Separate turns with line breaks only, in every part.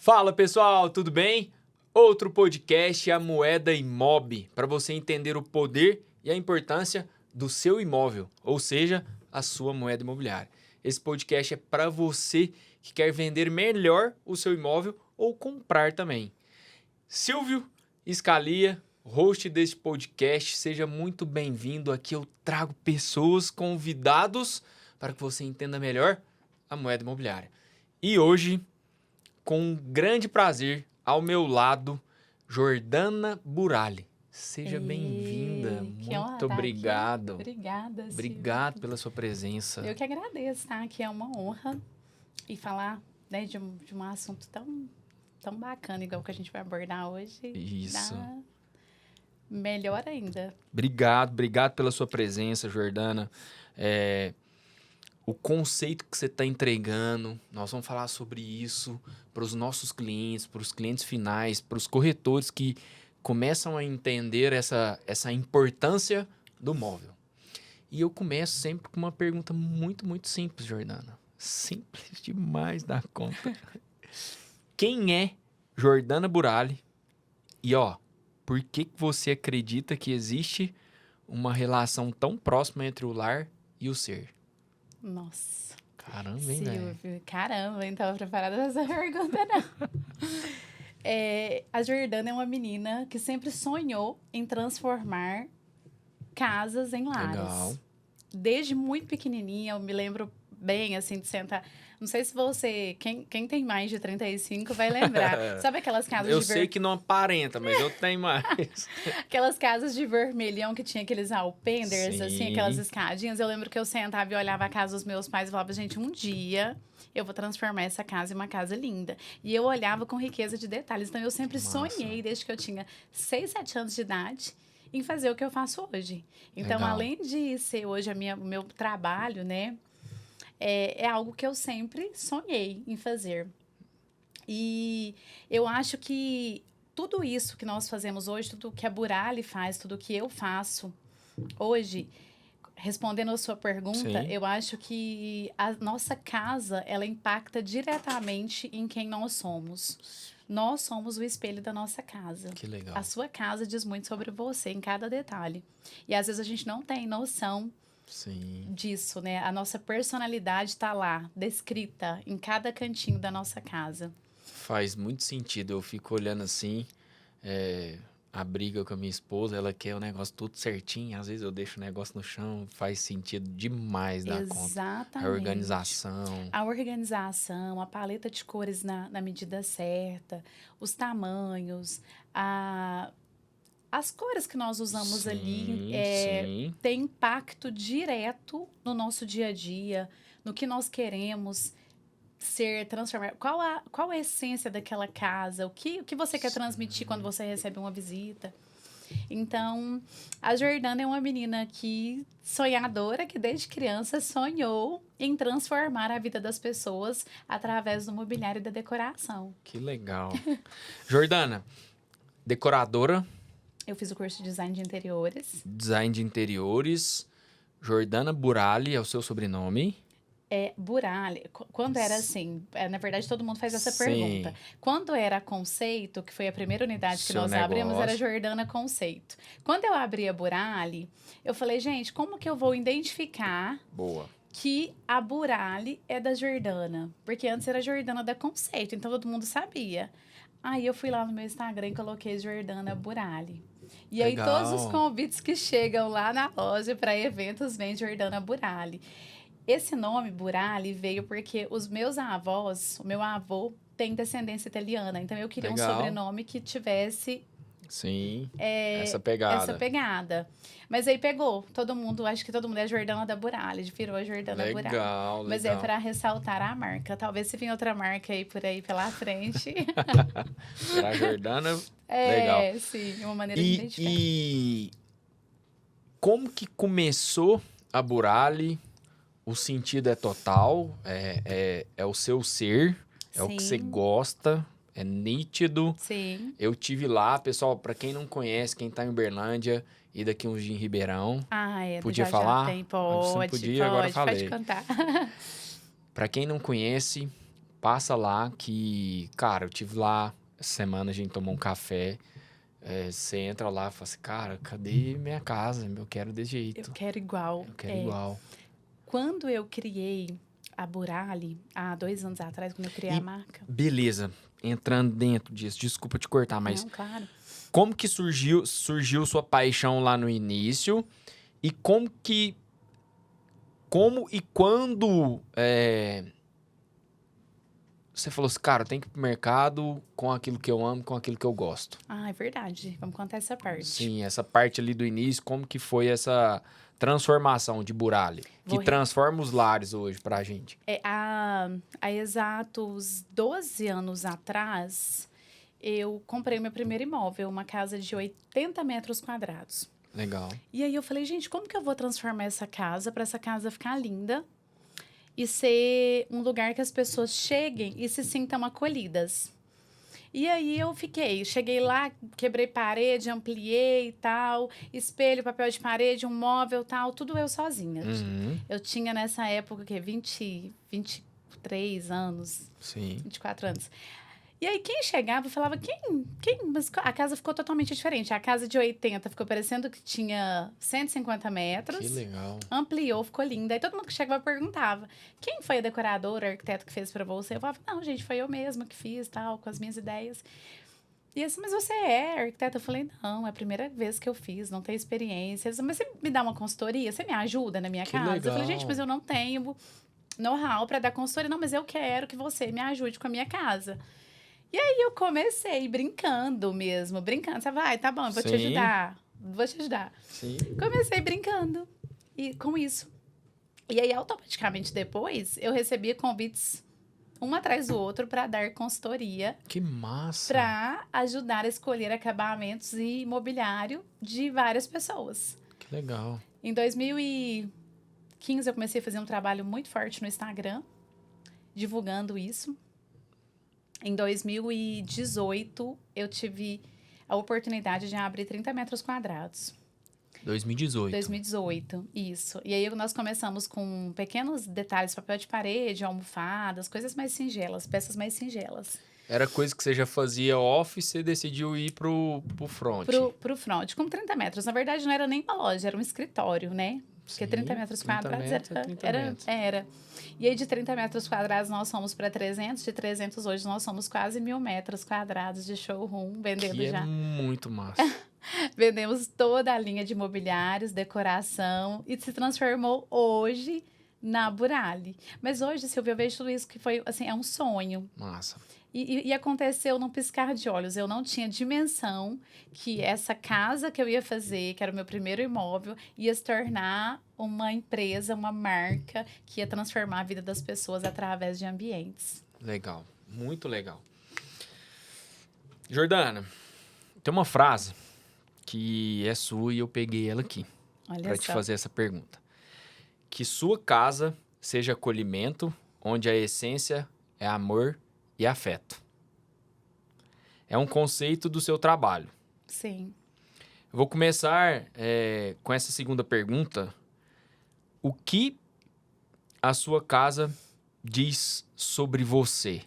Fala pessoal, tudo bem? Outro podcast, a Moeda Imob, para você entender o poder e a importância do seu imóvel, ou seja, a sua moeda imobiliária. Esse podcast é para você que quer vender melhor o seu imóvel ou comprar também. Silvio Scalia, host desse podcast, seja muito bem-vindo. Aqui eu trago pessoas, convidados, para que você entenda melhor a moeda imobiliária. E hoje, com um grande prazer, ao meu lado, Jordana Burali. Seja bem-vinda.
Que honra
Muito
estar
obrigado.
aqui. Obrigada, Silvio.
Obrigado pela sua presença.
Eu que agradeço, tá? Que é uma honra e falar, né, de um assunto tão bacana, igual que a gente vai abordar hoje.
Isso.
Melhor ainda.
Obrigado pela sua presença, Jordana. O conceito que você está entregando, nós vamos falar sobre isso para os nossos clientes, para os clientes finais, para os corretores que começam a entender essa importância do móvel. E eu começo sempre com uma pergunta muito simples, Jordana. Simples demais da conta. Quem é Jordana Burali? E, por que você acredita que existe uma relação tão próxima entre o lar e o ser?
Nossa.
Caramba, hein, velho?
Silvio, caramba, não estava preparada para essa pergunta, não. A Jordana é uma menina que sempre sonhou em transformar casas em lares.
Legal.
Desde muito pequenininha, eu me lembro bem, assim, de sentar... Não sei se você... Quem tem mais de 35 vai lembrar. Sabe aquelas casas
Eu sei que não aparenta, mas eu tenho mais.
Aquelas casas de vermelhão que tinha aqueles alpenders,
Sim.
assim, aquelas escadinhas. Eu lembro que eu sentava e olhava a casa dos meus pais e falava, gente, um dia eu vou transformar essa casa em uma casa linda. E eu olhava com riqueza de detalhes. Então, eu sempre sonhei, desde que eu tinha 6, 7 anos de idade, em fazer o que eu faço hoje. Então,
Legal.
além de ser hoje o meu trabalho, né? É algo que eu sempre sonhei em fazer. E eu acho que tudo isso que nós fazemos hoje, tudo que a Burali faz, tudo que eu faço hoje, respondendo a sua pergunta,
Sim.
eu acho que a nossa casa, ela impacta diretamente em quem nós somos. Nós somos o espelho da nossa casa.
Que legal.
A sua casa diz muito sobre você, em cada detalhe. E às vezes a gente não tem noção
Sim.
disso, né? A nossa personalidade está lá, descrita em cada cantinho da nossa casa.
Faz muito sentido. Eu fico olhando assim, a briga com a minha esposa, ela quer o negócio tudo certinho. Às vezes eu deixo o negócio no chão, faz sentido demais da conta.
Exatamente.
A organização.
A organização, a paleta de cores na medida certa, os tamanhos, as cores que nós usamos ali
Sim.
tem impacto direto no nosso dia a dia, no que nós queremos ser transformado. Qual a essência daquela casa? O que você quer transmitir quando você recebe uma visita? Então, a Jordana é uma menina sonhadora, que desde criança sonhou em transformar a vida das pessoas através do mobiliário e da decoração.
Que legal. Jordana, decoradora.
Eu fiz o curso de design de interiores.
Design de interiores. Jordana Burali é o seu sobrenome.
Burali, quando era assim, na verdade todo mundo faz essa
Sim.
pergunta. Quando era Conceito, que foi a primeira unidade que
Seu
nós abrimos,
negócio.
era Jordana Conceito. Quando eu abri a Burali, eu falei, gente, como que eu vou identificar
Boa.
que a Burali é da Jordana? Porque antes era Jordana da Conceito, então todo mundo sabia. Aí eu fui lá no meu Instagram e coloquei Jordana Burali. E aí
Legal.
todos os convites que chegam lá na loja para eventos vêm Jordana Burali. Esse nome, Burali, veio porque os meus avós, o meu avô, tem descendência italiana. Então, eu queria
Legal.
um sobrenome que tivesse
Sim, essa pegada.
essa pegada. Mas aí pegou. Acho que todo mundo é Jordana da Burali, virou a Jordana Burali.
Legal.
Mas é para ressaltar a marca. Talvez se vir outra marca aí por aí pela frente.
Pra Jordana, legal.
Sim, uma maneira de identificar.
E como que começou a Burali? O sentido é total, é o seu ser, é o que você gosta, é nítido.
Sim.
Eu tive lá, pessoal, para quem não conhece, quem tá em Uberlândia e daqui uns dias em Ribeirão.
Podia falar?
Pode, agora falei.
Pode contar.
Para quem não conhece, Passa lá que, cara, eu tive lá essa semana, a gente tomou um café. Você entra lá e fala assim, cara, cadê minha casa? Eu quero desse
Eu
jeito.
quero igual.
Eu quero igual.
Quando eu criei a Burali, há 2 anos atrás, quando eu criei a marca.
Beleza, entrando dentro disso, desculpa te cortar, mas
Não, claro.
como que surgiu sua paixão lá no início e como e quando você falou assim, cara, tem que ir pro mercado com aquilo que eu amo, com aquilo que eu gosto.
Ah, é verdade. Vamos contar essa parte.
Sim, essa parte ali do início, como que foi essa transformação de Burali, que transforma os lares hoje pra gente?
Há exatos 12 anos atrás, eu comprei meu primeiro imóvel, uma casa de 80 metros quadrados.
Legal.
E aí eu falei, gente, como que eu vou transformar essa casa para essa casa ficar linda e ser um lugar que as pessoas cheguem e se sintam acolhidas? E aí cheguei lá, quebrei parede, ampliei e tal, espelho, papel de parede, um móvel tal, tudo eu sozinha.
Uhum.
Eu tinha nessa época, 23 anos,
Sim.
24 anos. E aí quem chegava falava, mas a casa ficou totalmente diferente. A casa de 80 ficou parecendo que tinha 150 metros.
Que legal.
Ampliou, ficou linda. Aí todo mundo que chegava perguntava, quem foi a decoradora, o arquiteto que fez pra você? Eu falava, não, gente, foi eu mesma que fiz, tal, com as minhas ideias. E assim, mas você é arquiteta? Eu falei, não, é a primeira vez que eu fiz, não tenho experiência. Mas você me dá uma consultoria? Você me ajuda na minha casa?
Legal.
Eu falei, gente, mas eu não tenho know-how pra dar consultoria. Não, mas eu quero que você me ajude com a minha casa. E aí eu comecei brincando mesmo, brincando. Você vai, tá bom, eu vou te ajudar. Vou te ajudar.
Sim.
Comecei brincando e com isso. E aí, automaticamente depois, eu recebia convites um atrás do outro para dar consultoria.
Que massa!
Para ajudar a escolher acabamentos e mobiliário de várias pessoas.
Que legal.
Em 2015, eu comecei a fazer um trabalho muito forte no Instagram, divulgando isso. Em 2018, eu tive a oportunidade de abrir 30 metros quadrados. 2018, isso. E aí nós começamos com pequenos detalhes, papel de parede, almofadas, coisas mais singelas, peças mais singelas.
Era coisa que você já fazia off e você decidiu ir pro front.
Pro front, com 30 metros. Na verdade, não era nem uma loja, era um escritório, né? Porque 30 metros quadrados era. E aí, de 30 metros quadrados, nós fomos para 300. De 300, hoje, nós somos quase 1.000 metros quadrados de showroom, vendendo
que
já.
É muito massa.
Vendemos toda a linha de mobiliários, decoração, e se transformou hoje na Burali. Mas hoje, Silvia, eu vejo tudo isso que foi, assim, é um sonho.
Massa.
E aconteceu num piscar de olhos. Eu não tinha dimensão que essa casa que eu ia fazer, que era o meu primeiro imóvel, ia se tornar uma empresa, uma marca que ia transformar a vida das pessoas através de ambientes.
Legal, muito legal. Jordana, tem uma frase que é sua e eu peguei ela aqui para te fazer essa pergunta. Que sua casa seja acolhimento, onde a essência é amor e afeto. É um conceito do seu trabalho.
Sim.
Eu vou começar com essa segunda pergunta. O que a sua casa diz sobre você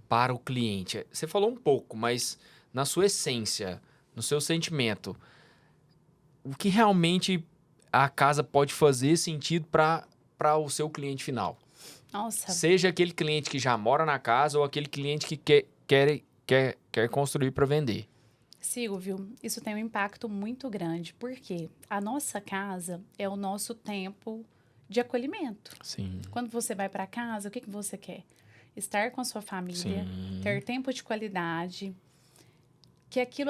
para o cliente? Você falou um pouco, mas na sua essência, no seu sentimento, o que realmente a casa pode fazer sentido para o seu cliente final?
Nossa.
Seja aquele cliente que já mora na casa ou aquele cliente que quer construir para vender.
Silvio, isso tem um impacto muito grande, porque a nossa casa é o nosso tempo de acolhimento.
Sim.
Quando você vai para casa, o que você quer? Estar com a sua família, ter tempo de qualidade, que aquilo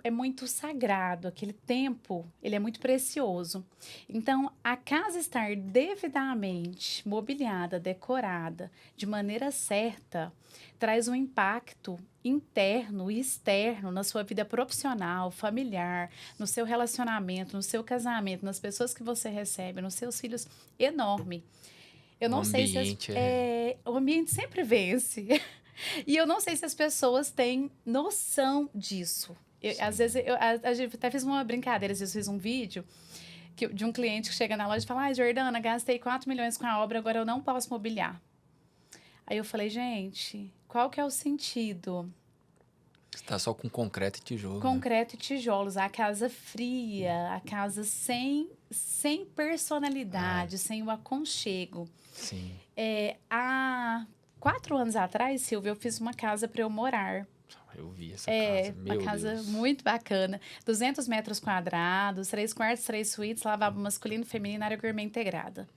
é muito sagrado, aquele tempo, ele é muito precioso. Então, a casa estar devidamente mobiliada, decorada, de maneira certa, traz um impacto interno e externo na sua vida profissional, familiar, no seu relacionamento, no seu casamento, nas pessoas que você recebe, nos seus filhos, enorme. Eu não sei se... o ambiente sempre vence. E eu não sei se as pessoas têm noção disso. Às vezes, a gente até fiz uma brincadeira, às vezes eu fiz um vídeo de um cliente que chega na loja e fala: Jordana, gastei 4 milhões com a obra, agora eu não posso mobiliar. Aí eu falei, gente, qual que é o sentido?
Você tá só com concreto e tijolo, né?
Concreto e tijolos, a casa fria, a casa sem personalidade, sem o aconchego.
Sim.
Há 4 anos atrás, Silvia, eu fiz uma casa para eu morar.
Eu vi essa casa,
Uma
meu
casa
Deus.
muito bacana. 200 metros quadrados, 3 quartos, 3 suítes, lavabo masculino, feminino, área gourmet integrada.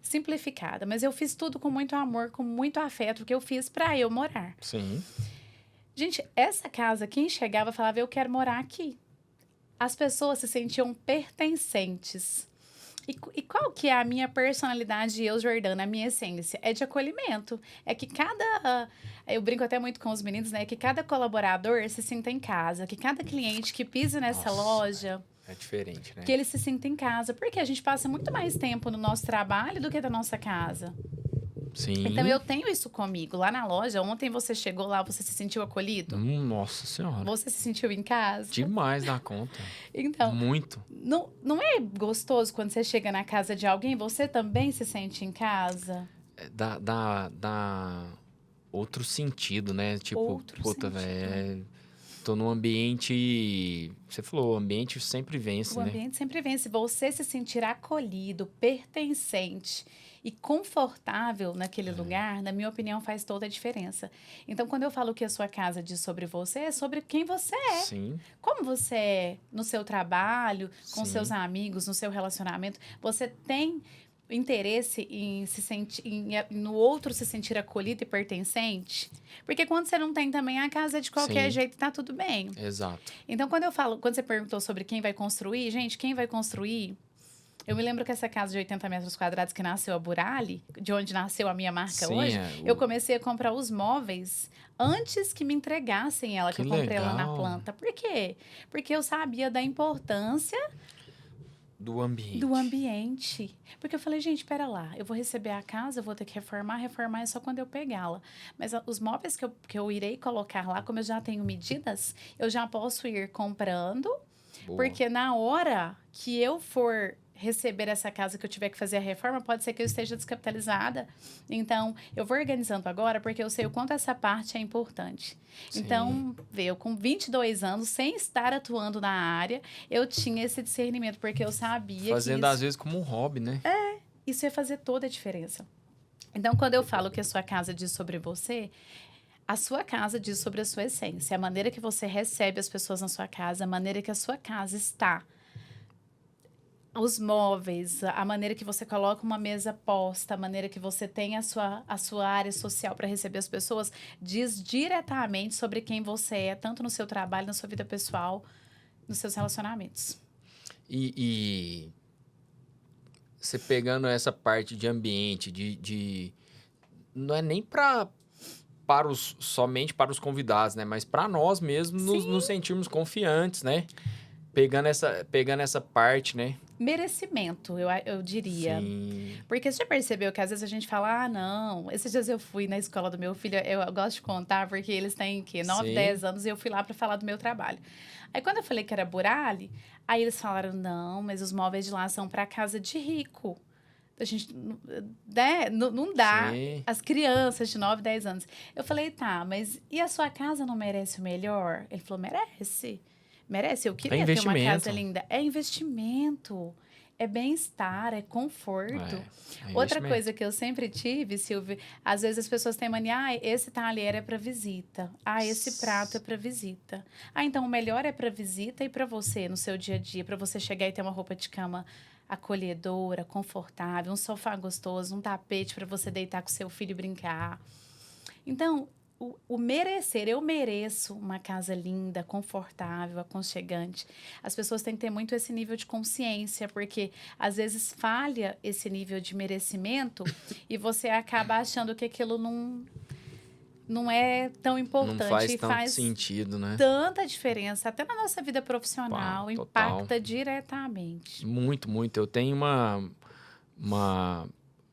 Simplificada, mas eu fiz tudo com muito amor, com muito afeto, porque eu fiz para eu morar.
Sim.
Gente, essa casa, quem chegava falava, eu quero morar aqui. As pessoas se sentiam pertencentes. E qual que é a minha personalidade, eu, Jordana, a minha essência? É de acolhimento. É que eu brinco até muito com os meninos, né? Que cada colaborador se sinta em casa. Que cada cliente que pisa nessa
Nossa,
loja,
é diferente, né?
que ele se sinta em casa. Porque a gente passa muito mais tempo no nosso trabalho do que da nossa casa.
Sim.
Então, eu tenho isso comigo. Lá na loja, ontem você chegou lá, você se sentiu acolhido?
Nossa Senhora.
Você se sentiu em casa?
Demais da conta.
Então,
Muito.
não é gostoso quando você chega na casa de alguém, você também se sente em casa?
Dá outro sentido, né? Tipo,
Outro
puta,
sentido.
velho. Tô num ambiente. Você falou, o ambiente sempre vence,
O
né?
ambiente sempre vence. Você se sentir acolhido, pertencente e confortável naquele lugar, na minha opinião, faz toda a diferença. Então, quando eu falo que a sua casa diz sobre você, é sobre quem você é.
Sim.
Como você é no seu trabalho, com
Sim.
seus amigos, no seu relacionamento. Você tem interesse em se sentir, no outro se sentir acolhido e pertencente? Porque quando você não tem também, a casa é de qualquer
Sim.
jeito, tá tudo bem.
Exato.
Então, quando você perguntou sobre quem vai construir, gente, quem vai construir? Eu me lembro que essa casa de 80 metros quadrados que nasceu a Burali, de onde nasceu a minha marca
Sim,
hoje, eu comecei a comprar os móveis antes que me entregassem ela, que
Que
eu comprei lá na
legal.
planta. Por quê? Porque eu sabia da importância
Do ambiente.
do ambiente. Porque eu falei, gente, espera lá, eu vou receber a casa, eu vou ter que reformar é só quando eu pegá-la. Mas os móveis que eu irei colocar lá, como eu já tenho medidas, eu já posso ir comprando,
Boa.
porque na hora que eu for receber essa casa, que eu tiver que fazer a reforma, pode ser que eu esteja descapitalizada. Então, eu vou organizando agora, porque eu sei o quanto essa parte é importante.
Sim.
Então, eu com 22 anos, sem estar atuando na área, eu tinha esse discernimento, porque eu sabia
Fazendo
que
às vezes como um hobby, né?
isso ia fazer toda a diferença. Então, quando eu falo que a sua casa diz sobre você, a sua casa diz sobre a sua essência. A maneira que você recebe as pessoas na sua casa, a maneira que a sua casa está. Os móveis, a maneira que você coloca uma mesa posta, a maneira que você tem a sua área social para receber as pessoas, diz diretamente sobre quem você é, tanto no seu trabalho, na sua vida pessoal, nos seus relacionamentos.
E você pegando essa parte de ambiente, não é nem somente para os convidados, né? Mas para nós mesmos nos sentirmos confiantes, né? Pegando essa parte, né?
Merecimento, eu diria.
Sim.
Porque você já percebeu que às vezes a gente fala, não. Esses dias eu fui na escola do meu filho, eu gosto de contar, porque eles têm, 9,
Sim.
10 anos, e eu fui lá para falar do meu trabalho. Aí quando eu falei que era Burali, aí eles falaram, não, mas os móveis de lá são para casa de rico. A gente, né, não dá.
Sim.
As crianças de 9, 10 anos. Eu falei, tá, mas e a sua casa não merece o melhor? Ele falou, merece. Merece, eu queria ter uma casa linda. É investimento, é bem-estar, é conforto. Outra coisa que eu sempre tive, Silvia, às vezes as pessoas têm mania, esse talher é para visita. Esse prato é para visita. Então o melhor é para visita e para você no seu dia a dia, para você chegar e ter uma roupa de cama acolhedora, confortável, um sofá gostoso, um tapete para você deitar com seu filho e brincar. Então, o merecer, eu mereço uma casa linda, confortável, aconchegante. As pessoas têm que ter muito esse nível de consciência, porque às vezes falha esse nível de merecimento e você acaba achando que aquilo não é tão importante.
Não faz
e
tanto
faz
sentido, né?
tanta diferença, até na nossa vida profissional, impacta diretamente.
Muito, muito. Eu tenho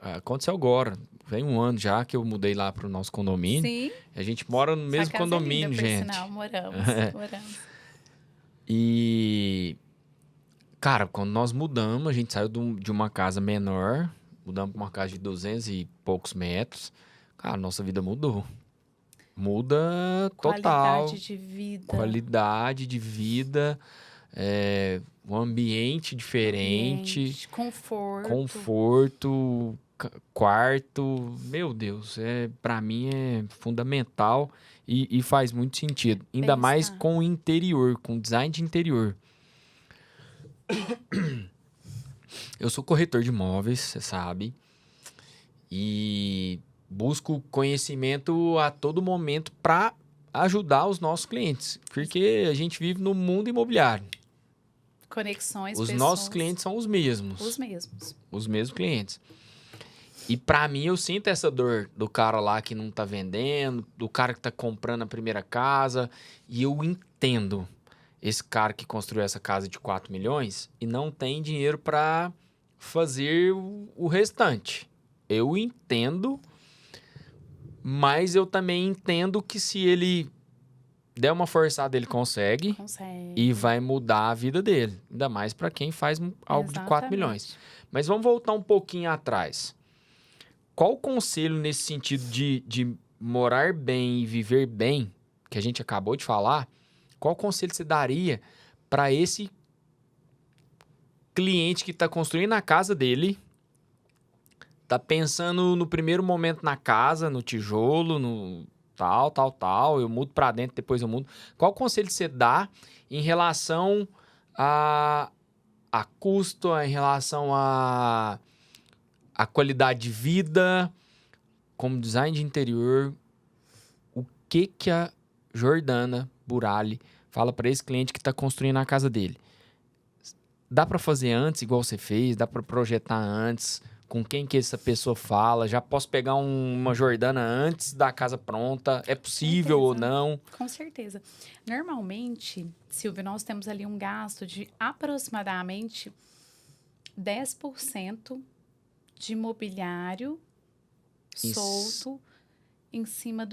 aconteceu agora. Vem um ano já que eu mudei lá pro nosso condomínio.
Sim.
A gente mora no mesmo condomínio,
é linda,
gente.
Por sinal, moramos.
E, cara, quando nós mudamos, a gente saiu de uma casa menor, mudamos para uma casa de 200 e poucos metros, Cara, nossa vida mudou. Muda total.
Qualidade de vida.
Qualidade de vida, um ambiente diferente, conforto, quarto. Meu Deus, para mim é fundamental e faz muito sentido. Ainda mais com o interior, com o design de interior. Eu sou corretor de imóveis, você sabe, e busco conhecimento a todo momento para ajudar os nossos clientes, porque a gente vive no mundo imobiliário.
Conexões,
os nossos clientes são os mesmos. Os mesmos clientes. E para mim, eu sinto essa dor do cara lá que não tá vendendo, do cara que tá comprando a primeira casa, e eu entendo esse cara que construiu essa casa de 4 milhões e não tem dinheiro para fazer o restante. Eu entendo, mas eu também entendo que se ele der uma forçada, ele consegue. E vai mudar a vida dele. Ainda mais para quem faz algo de 4 milhões. Mas vamos voltar um pouquinho atrás. Qual o conselho nesse sentido de morar bem e viver bem, que a gente acabou de falar, qual conselho você daria para esse cliente que está construindo a casa dele, tá pensando no primeiro momento na casa, no tijolo, no tal, eu mudo para dentro, depois eu mudo. Qual conselho você dá em relação a custo, em relação a qualidade de vida, como design de interior? O que a Jordana Burali fala para esse cliente que está construindo a casa dele? Dá para fazer antes, igual você fez? Dá para projetar antes? Com quem que essa pessoa fala? Já posso pegar uma Jordana antes da casa pronta? É possível ou não?
Com certeza. Normalmente, Silvio, nós temos ali um gasto de aproximadamente 10% de mobiliário solto em cima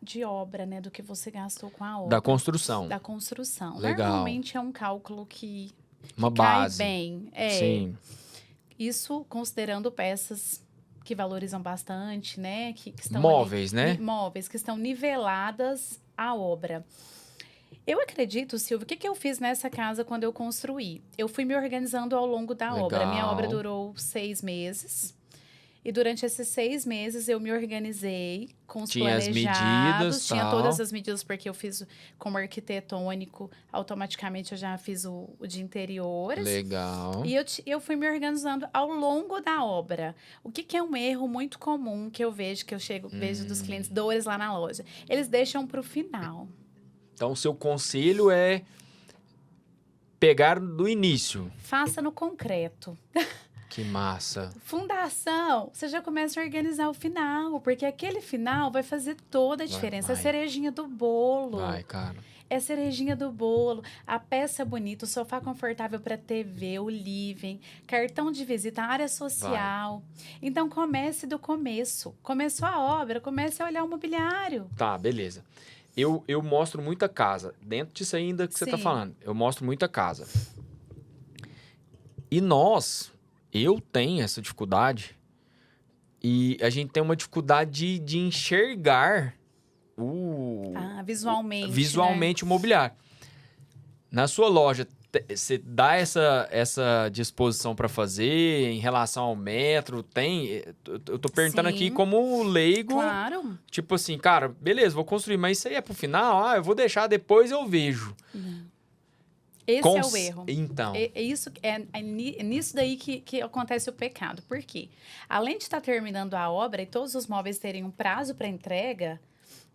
de obra, né? Do que você gastou com a obra.
Da construção.
Da construção.
Legal.
Normalmente é um cálculo que
uma base.
Cai bem.
Sim.
Isso considerando peças que valorizam bastante, né? Que estão
móveis,
ali,
né?
Móveis que estão niveladas à obra. Eu acredito, Silvio, o que eu fiz nessa casa quando eu construí? Eu fui me organizando ao longo da obra. Minha obra durou 6 meses. E durante esses 6 meses eu me organizei com os planejados.
As medidas,
tinha todas as medidas, porque eu fiz como arquitetônico, automaticamente eu já fiz o de interiores.
Legal.
E eu fui me organizando ao longo da obra. O que é um erro muito comum que eu vejo, vejo dos clientes dores lá na loja? Eles deixam para o final.
Então, o seu conselho é pegar do início.
Faça no concreto.
Que massa.
Fundação, você já começa a organizar o final, porque aquele final vai fazer toda a diferença.
Vai.
É a cerejinha do bolo.
Vai, cara.
É a cerejinha do bolo, a peça bonita, o sofá confortável para TV, o living, cartão de visita, área social. Então, comece do começo. Começou a obra, comece a olhar o mobiliário.
Tá, beleza. Eu mostro muita casa. Dentro disso ainda que você tá falando, eu mostro muita casa. E eu tenho essa dificuldade, e a gente tem uma dificuldade de enxergar visualmente
né?
o mobiliário. Na sua loja, você dá essa disposição para fazer em relação ao metro? Tem? Eu tô perguntando aqui como leigo.
Claro.
Tipo assim, cara, beleza, vou construir, mas isso aí é pro final? Eu vou deixar, depois eu vejo.
Não. Esse é o erro.
Então.
É nisso daí que acontece o pecado. Por quê? Além de estar terminando a obra e todos os móveis terem um prazo para entrega,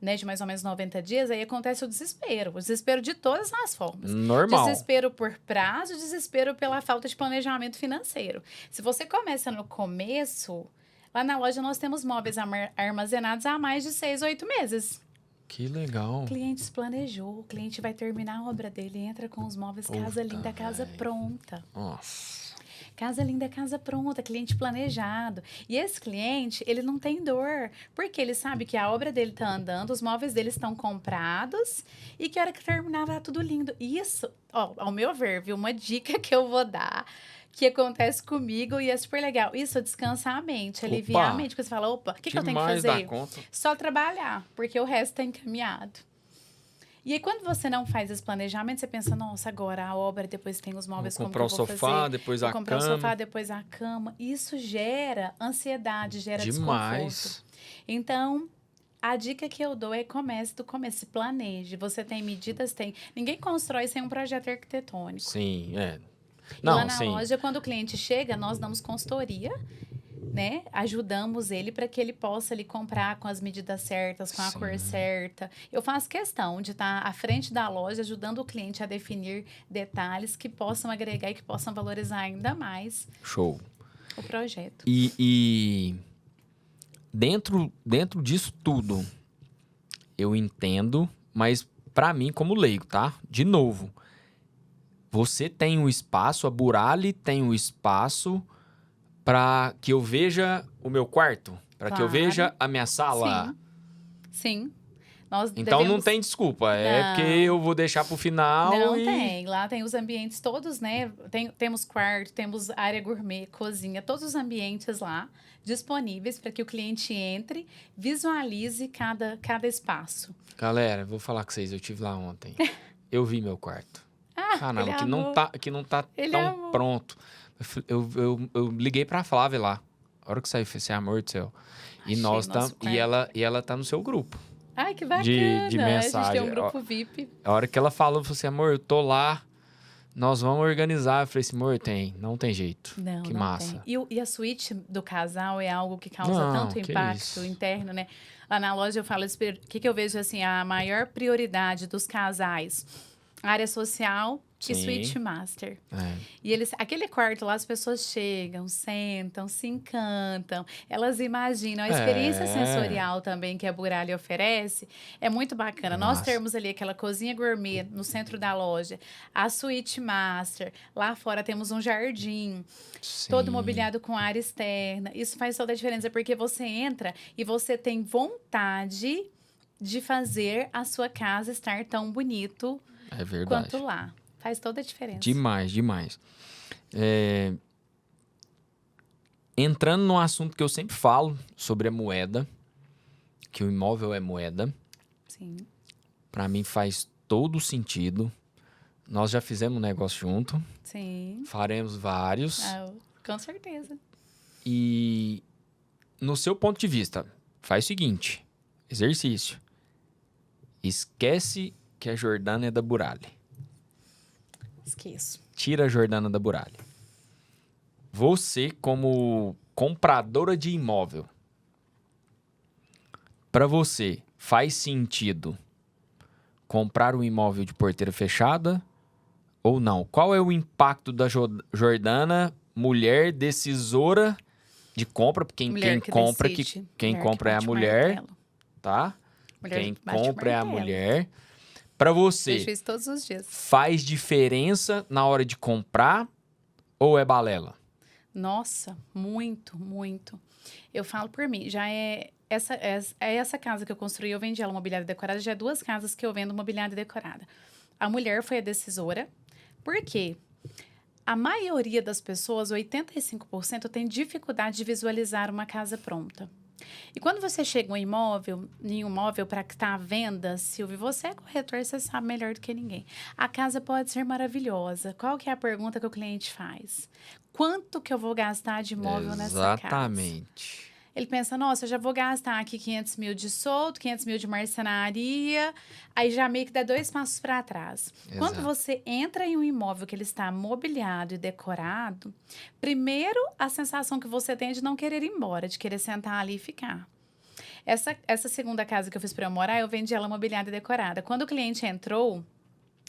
né, de mais ou menos 90 dias, aí acontece o desespero. O desespero de todas as formas.
Normal.
Desespero por prazo, desespero pela falta de planejamento financeiro. Se você começa no começo, lá na loja nós temos móveis armazenados há mais de 6, 8 meses.
Que legal.
O cliente se planejou, o cliente vai terminar a obra dele, entra com os móveis, casa linda, casa pronta.
Nossa.
Casa linda, casa pronta, cliente planejado. E esse cliente, ele não tem dor, porque ele sabe que a obra dele tá andando, os móveis dele estão comprados e que a hora que terminar vai tudo lindo. Isso, ao meu ver, viu, uma dica que eu vou dar, que acontece comigo e é super legal. Isso descansa a mente, alivia a mente. Porque você fala, opa, o que eu tenho que fazer?
Conta.
Só trabalhar, porque o resto tá encaminhado. E aí, quando você não faz esse planejamento, você pensa, nossa, agora a obra, depois tem os móveis, como que eu vou fazer?
Comprar o sofá, depois a cama.
Comprar o sofá, depois a cama. Isso gera ansiedade, gera desconforto. Então, a dica que eu dou é comece do começo, se planeje. Você tem medidas, tem. Ninguém constrói sem um projeto arquitetônico.
Sim,
E lá na loja, quando o cliente chega, nós damos consultoria, né? Ajudamos ele para que ele possa ali comprar com as medidas certas, com a cor certa. Eu faço questão de estar à frente da loja, ajudando o cliente a definir detalhes que possam agregar e que possam valorizar ainda mais o projeto.
E dentro disso tudo, eu entendo, mas para mim, como leigo, tá? De novo, você tem um espaço, a Burali tem um espaço para que eu veja o meu quarto, para que eu veja a minha sala.
Sim.
Então não tem desculpa, é porque eu vou deixar pro final.
Não tem. Lá tem os ambientes todos, né? Temos quarto, temos área gourmet, cozinha, todos os ambientes lá disponíveis para que o cliente entre, visualize cada espaço.
Galera, vou falar com vocês, eu estive lá ontem. Eu vi meu quarto. Caramba, que não tá tão pronto. Eu liguei pra Flávia lá. A hora que saiu, eu falei assim, amor do céu. E nós e ela tá no seu grupo.
Ai, que bacana.
De mensagem.
A gente tem um grupo VIP.
A hora que ela falou, eu falei assim, amor, eu tô lá, nós vamos organizar. Eu falei assim, amor, não tem jeito.
Não,
que
não
massa.
Tem. E a suíte do casal é algo que causa tanto impacto interno, né? Lá na loja eu falo, o que eu vejo assim, a maior prioridade dos casais, área social e suíte master. E aquele quarto lá, as pessoas chegam, sentam, se encantam, elas imaginam. A experiência sensorial também que a Burali oferece é muito bacana. Nós termos ali aquela cozinha gourmet no centro da loja, a suíte master, lá fora temos um jardim, todo mobiliado com área externa. Isso faz toda a diferença, porque você entra e você tem vontade de fazer a sua casa estar tão bonito quanto lá. Faz toda a diferença.
Demais. Entrando num assunto que eu sempre falo sobre a moeda, que o imóvel é moeda.
Sim.
Para mim faz todo sentido. Nós já fizemos um negócio junto.
Sim.
Faremos vários.
Com certeza.
E no seu ponto de vista, faz o seguinte, exercício. Esquece que a Jordana é da Burali.
Esqueço.
Tira a Jordana da Burali. Você, como compradora de imóvel, para você, faz sentido comprar um imóvel de porteira fechada ou não? Qual é o impacto da Jordana, mulher decisora de compra? Quem compra é a mulher, tá? Quem compra é a mulher. Para você,
vejo isso todos os dias.
Faz diferença na hora de comprar ou é balela?
Nossa, muito. Eu falo por mim, já essa casa que eu construí, eu vendi ela mobiliária decorada, já é 2 casas que eu vendo mobiliária decorada. A mulher foi a decisora, por quê? A maioria das pessoas, 85%, tem dificuldade de visualizar uma casa pronta. E quando você chega em um imóvel para que está à venda, Silvio, você é corretor, você sabe melhor do que ninguém. A casa pode ser maravilhosa. Qual que é a pergunta que o cliente faz? Quanto que eu vou gastar de imóvel nessa casa?
Exatamente.
Ele pensa, nossa, eu já vou gastar aqui 500 mil de soldo, 500 mil de marcenaria, aí já meio que dá 2 passos para trás. Exato. Quando você entra em um imóvel que ele está mobiliado e decorado, primeiro a sensação que você tem é de não querer ir embora, de querer sentar ali e ficar. Essa segunda casa que eu fiz para eu morar, eu vendi ela mobiliada e decorada. Quando o cliente entrou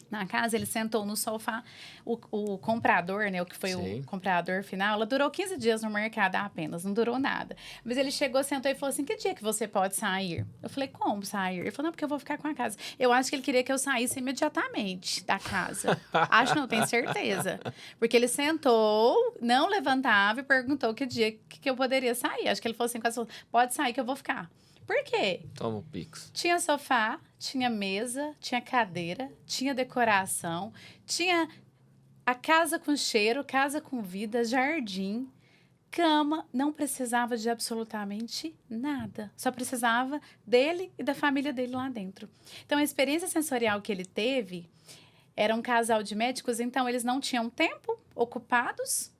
na casa, ele sentou no sofá, o comprador, né, o que foi o comprador final, ela durou 15 dias no mercado apenas, não durou nada. Mas ele chegou, sentou e falou assim, que dia que você pode sair? Eu falei, como sair? Ele falou, não, porque eu vou ficar com a casa. Eu acho que ele queria que eu saísse imediatamente da casa. Não tenho certeza. Porque ele sentou, não levantava e perguntou que dia que eu poderia sair. Acho que ele falou assim, pode sair que eu vou ficar. Por quê?
Toma o Pix.
Tinha sofá, tinha mesa, tinha cadeira, tinha decoração, tinha A casa com cheiro, casa com vida, jardim, cama, não precisava de absolutamente nada. Só precisava dele e da família dele lá dentro. Então, a experiência sensorial que ele teve era um casal de médicos, então eles não tinham tempo ocupados,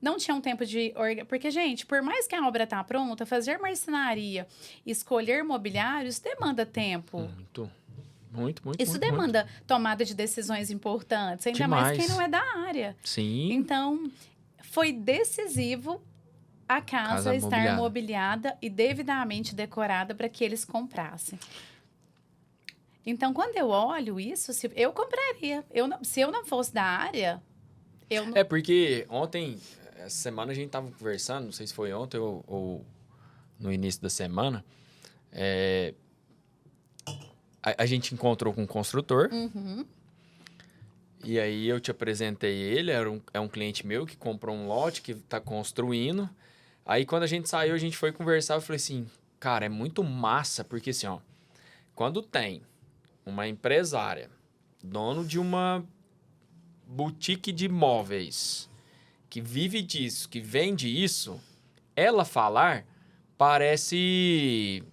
não tinham tempo de... Porque, gente, por mais que a obra tá pronta, fazer marcenaria, escolher mobiliários, demanda tempo.
Muito.
Isso demanda tomada de decisões importantes, ainda mais quem não é da área.
Sim.
Então, foi decisivo a casa estar mobiliada e devidamente decorada para que eles comprassem. Então, quando eu olho isso, eu compraria. Se eu não fosse da área, eu não...
É porque ontem, essa semana a gente tava conversando, não sei se foi ontem ou no início da semana, a gente encontrou com um construtor.
Uhum.
E aí eu te apresentei ele, é um cliente meu que comprou um lote que tá construindo. Aí quando a gente saiu, a gente foi conversar, eu falei assim, cara, é muito massa, porque assim, ó, quando tem uma empresária, dono de uma boutique de móveis, que vive disso, que vende isso, ela falar parece...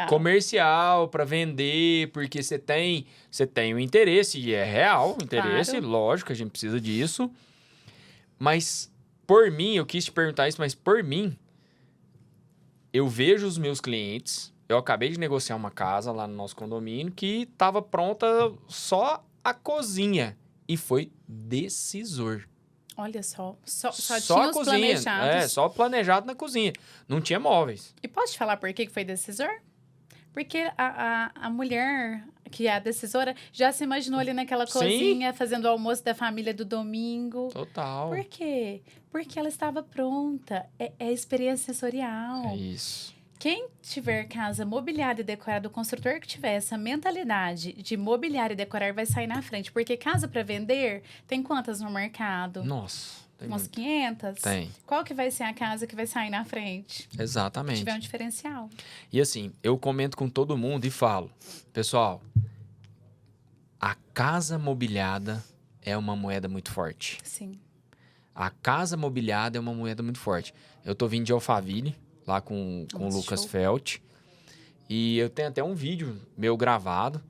comercial para vender, porque você tem o interesse, e é real o interesse,
Claro.
lógico, a gente precisa disso. Mas, por mim, eu quis te perguntar isso, mas por mim, eu vejo os meus clientes, eu acabei de negociar uma casa lá no nosso condomínio que estava pronta só a cozinha, e foi decisor.
Olha só
Só
tinha
a
os
cozinha,
planejados.
só planejado na cozinha, não tinha móveis.
E posso te falar por que foi decisor? Porque a mulher, que é a decisora, já se imaginou ali naquela cozinha, fazendo o almoço da família do domingo.
Total.
Por quê? Porque ela estava pronta. É experiência sensorial.
É isso.
Quem tiver casa mobiliada e decorada, o construtor que tiver essa mentalidade de mobiliar e decorar vai sair na frente. Porque casa para vender, tem quantas no mercado?
Nossa, tem
Umas
muito.
500?
Tem.
Qual que vai ser a casa que vai sair na frente?
Exatamente.
Se tiver um diferencial.
E assim, eu comento com todo mundo e falo, pessoal, a casa mobiliada é uma moeda muito forte.
Sim.
A casa mobiliada é uma moeda muito forte. Eu tô vindo de Alphaville, lá com o Lucas
show.
Felt, e eu tenho até um vídeo meu gravado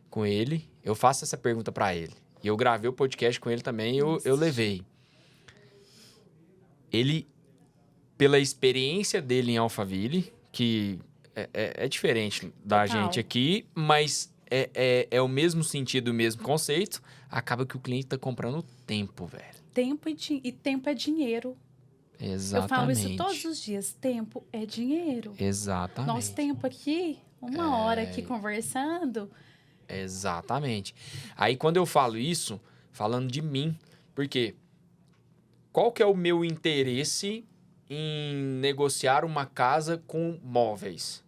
com ele. Eu faço essa pergunta para ele. E eu gravei o podcast com ele também, eu levei. Ele, pela experiência dele em Alphaville, que é diferente da
Total.
gente aqui, mas é o mesmo sentido, o mesmo conceito, acaba que o cliente tá comprando tempo, velho.
Tempo e tempo é dinheiro.
Exatamente.
Eu falo isso todos os dias. Tempo é dinheiro.
Exatamente.
Nosso tempo aqui, uma hora aqui conversando.
Exatamente. Aí, quando eu falo isso, falando de mim, porque qual que é o meu interesse em negociar uma casa com móveis?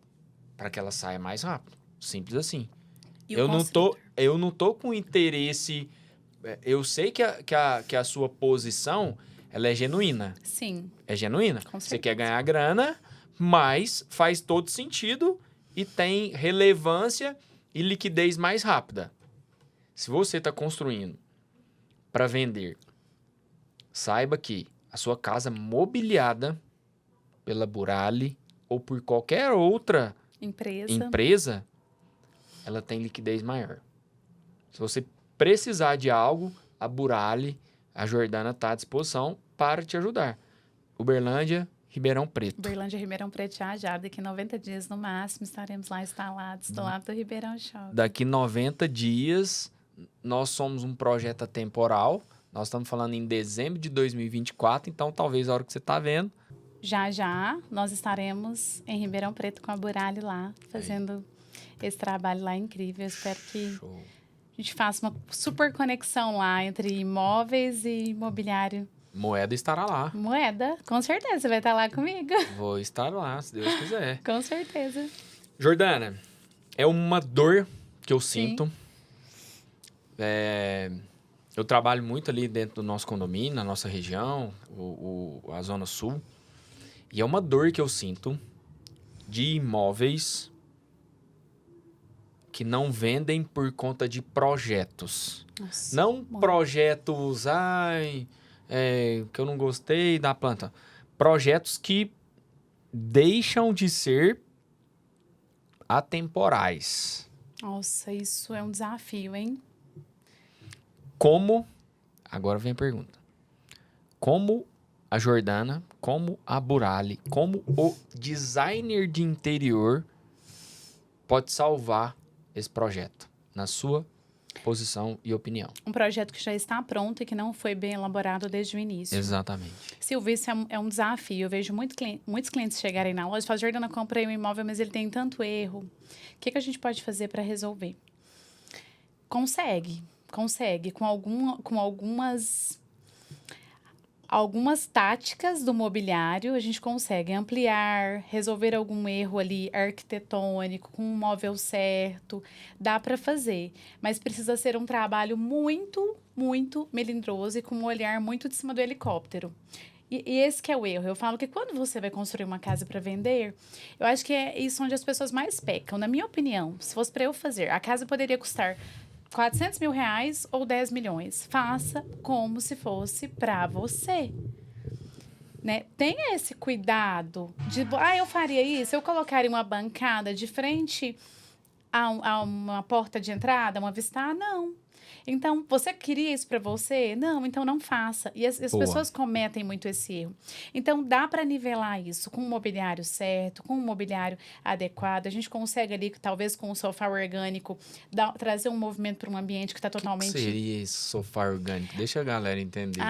Para que ela saia mais rápido. Simples assim.
E
Eu não tô com interesse... Eu sei que a sua posição, ela é genuína.
Sim.
É genuína.
Com
Você
certeza.
quer ganhar grana, mas faz todo sentido e tem relevância e liquidez mais rápida. Se você está construindo para vender, saiba que a sua casa mobiliada pela Burali ou por qualquer outra empresa, ela tem liquidez maior. Se você precisar de algo, a Burali, a Jordana está à disposição para te ajudar. Uberlândia, Ribeirão Preto.
Uberlândia, Ribeirão Preto, já. Daqui 90 dias, no máximo, estaremos lá instalados do lado do Ribeirão Shopping.
Daqui 90 dias, nós somos um projeto atemporal. Nós estamos falando em dezembro de 2024, então talvez a hora que você está vendo.
Já, nós estaremos em Ribeirão Preto com a Burali lá, fazendo esse trabalho lá incrível. Eu espero que a gente faça uma super conexão lá entre imóveis e imobiliário.
Moeda estará lá.
Moeda, com certeza, você vai estar lá comigo.
Vou estar lá, se Deus quiser.
Com certeza.
Jordana, é uma dor que eu sinto. Eu trabalho muito ali dentro do nosso condomínio, na nossa região, a Zona Sul. E é uma dor que eu sinto de imóveis que não vendem por conta de projetos.
Nossa,
Não
muito.
projetos, que eu não gostei da planta. Projetos que deixam de ser atemporais.
Nossa, isso é um desafio, hein?
Como, agora vem a pergunta. Como a Jordana, como a Burali, como o designer de interior pode salvar esse projeto, na sua posição e opinião?
Um projeto que já está pronto e que não foi bem elaborado desde o início.
Exatamente.
Silvio, isso é um desafio. Eu vejo muitos clientes chegarem na loja e falam, Jordana, comprei um imóvel, mas ele tem tanto erro. O que a gente pode fazer para resolver? Consegue. Com algumas táticas do mobiliário, a gente consegue ampliar, resolver algum erro ali arquitetônico, com um móvel certo, dá para fazer. Mas precisa ser um trabalho muito, muito melindroso e com um olhar muito de cima do helicóptero. E esse que é o erro. Eu falo que quando você vai construir uma casa para vender, eu acho que é isso onde as pessoas mais pecam. Na minha opinião, se fosse para eu fazer, a casa poderia custar 400 mil reais ou 10 milhões. Faça como se fosse para você. Né? Tenha esse cuidado de, eu faria isso, eu colocaria uma bancada de frente a uma porta de entrada, uma vista? Não. Então, você queria isso para você? Não, então não faça. E as pessoas cometem muito esse erro. Então, dá para nivelar isso com um mobiliário certo, com um mobiliário adequado. A gente consegue ali, talvez com um sofá orgânico, trazer um movimento para um ambiente que está totalmente...
O que seria esse sofá orgânico? Deixa a galera entender.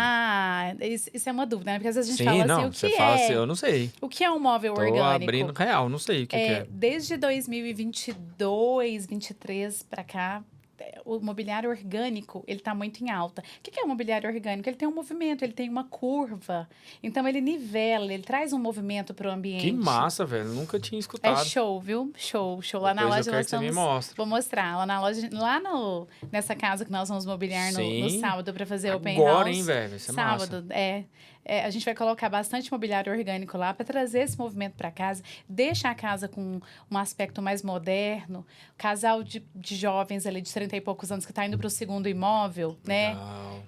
Isso é uma dúvida, né? Porque às vezes a gente
Sim,
fala
não,
assim, o que
você fala assim, eu não sei.
O que é um móvel
Tô
orgânico?
abrindo real, não sei o que é.
Desde 2022, 2023 para cá, o mobiliário orgânico, ele está muito em alta. O que é o mobiliário orgânico? Ele tem um movimento, ele tem uma curva. Então, ele nivela, ele traz um movimento para o ambiente.
Que massa, velho. Nunca tinha escutado.
É show, viu? Show. Lá na
Depois
loja
eu quero que você me mostre.
Vou mostrar. Lá na loja, nessa casa que nós vamos mobiliar no sábado para fazer open house.
Agora, hein, velho? Isso é
sábado,
massa.
a gente vai colocar bastante mobiliário orgânico lá para trazer esse movimento para casa, deixa a casa com um aspecto mais moderno. Casal de jovens ali de 30 e poucos anos que está indo para o segundo imóvel, né?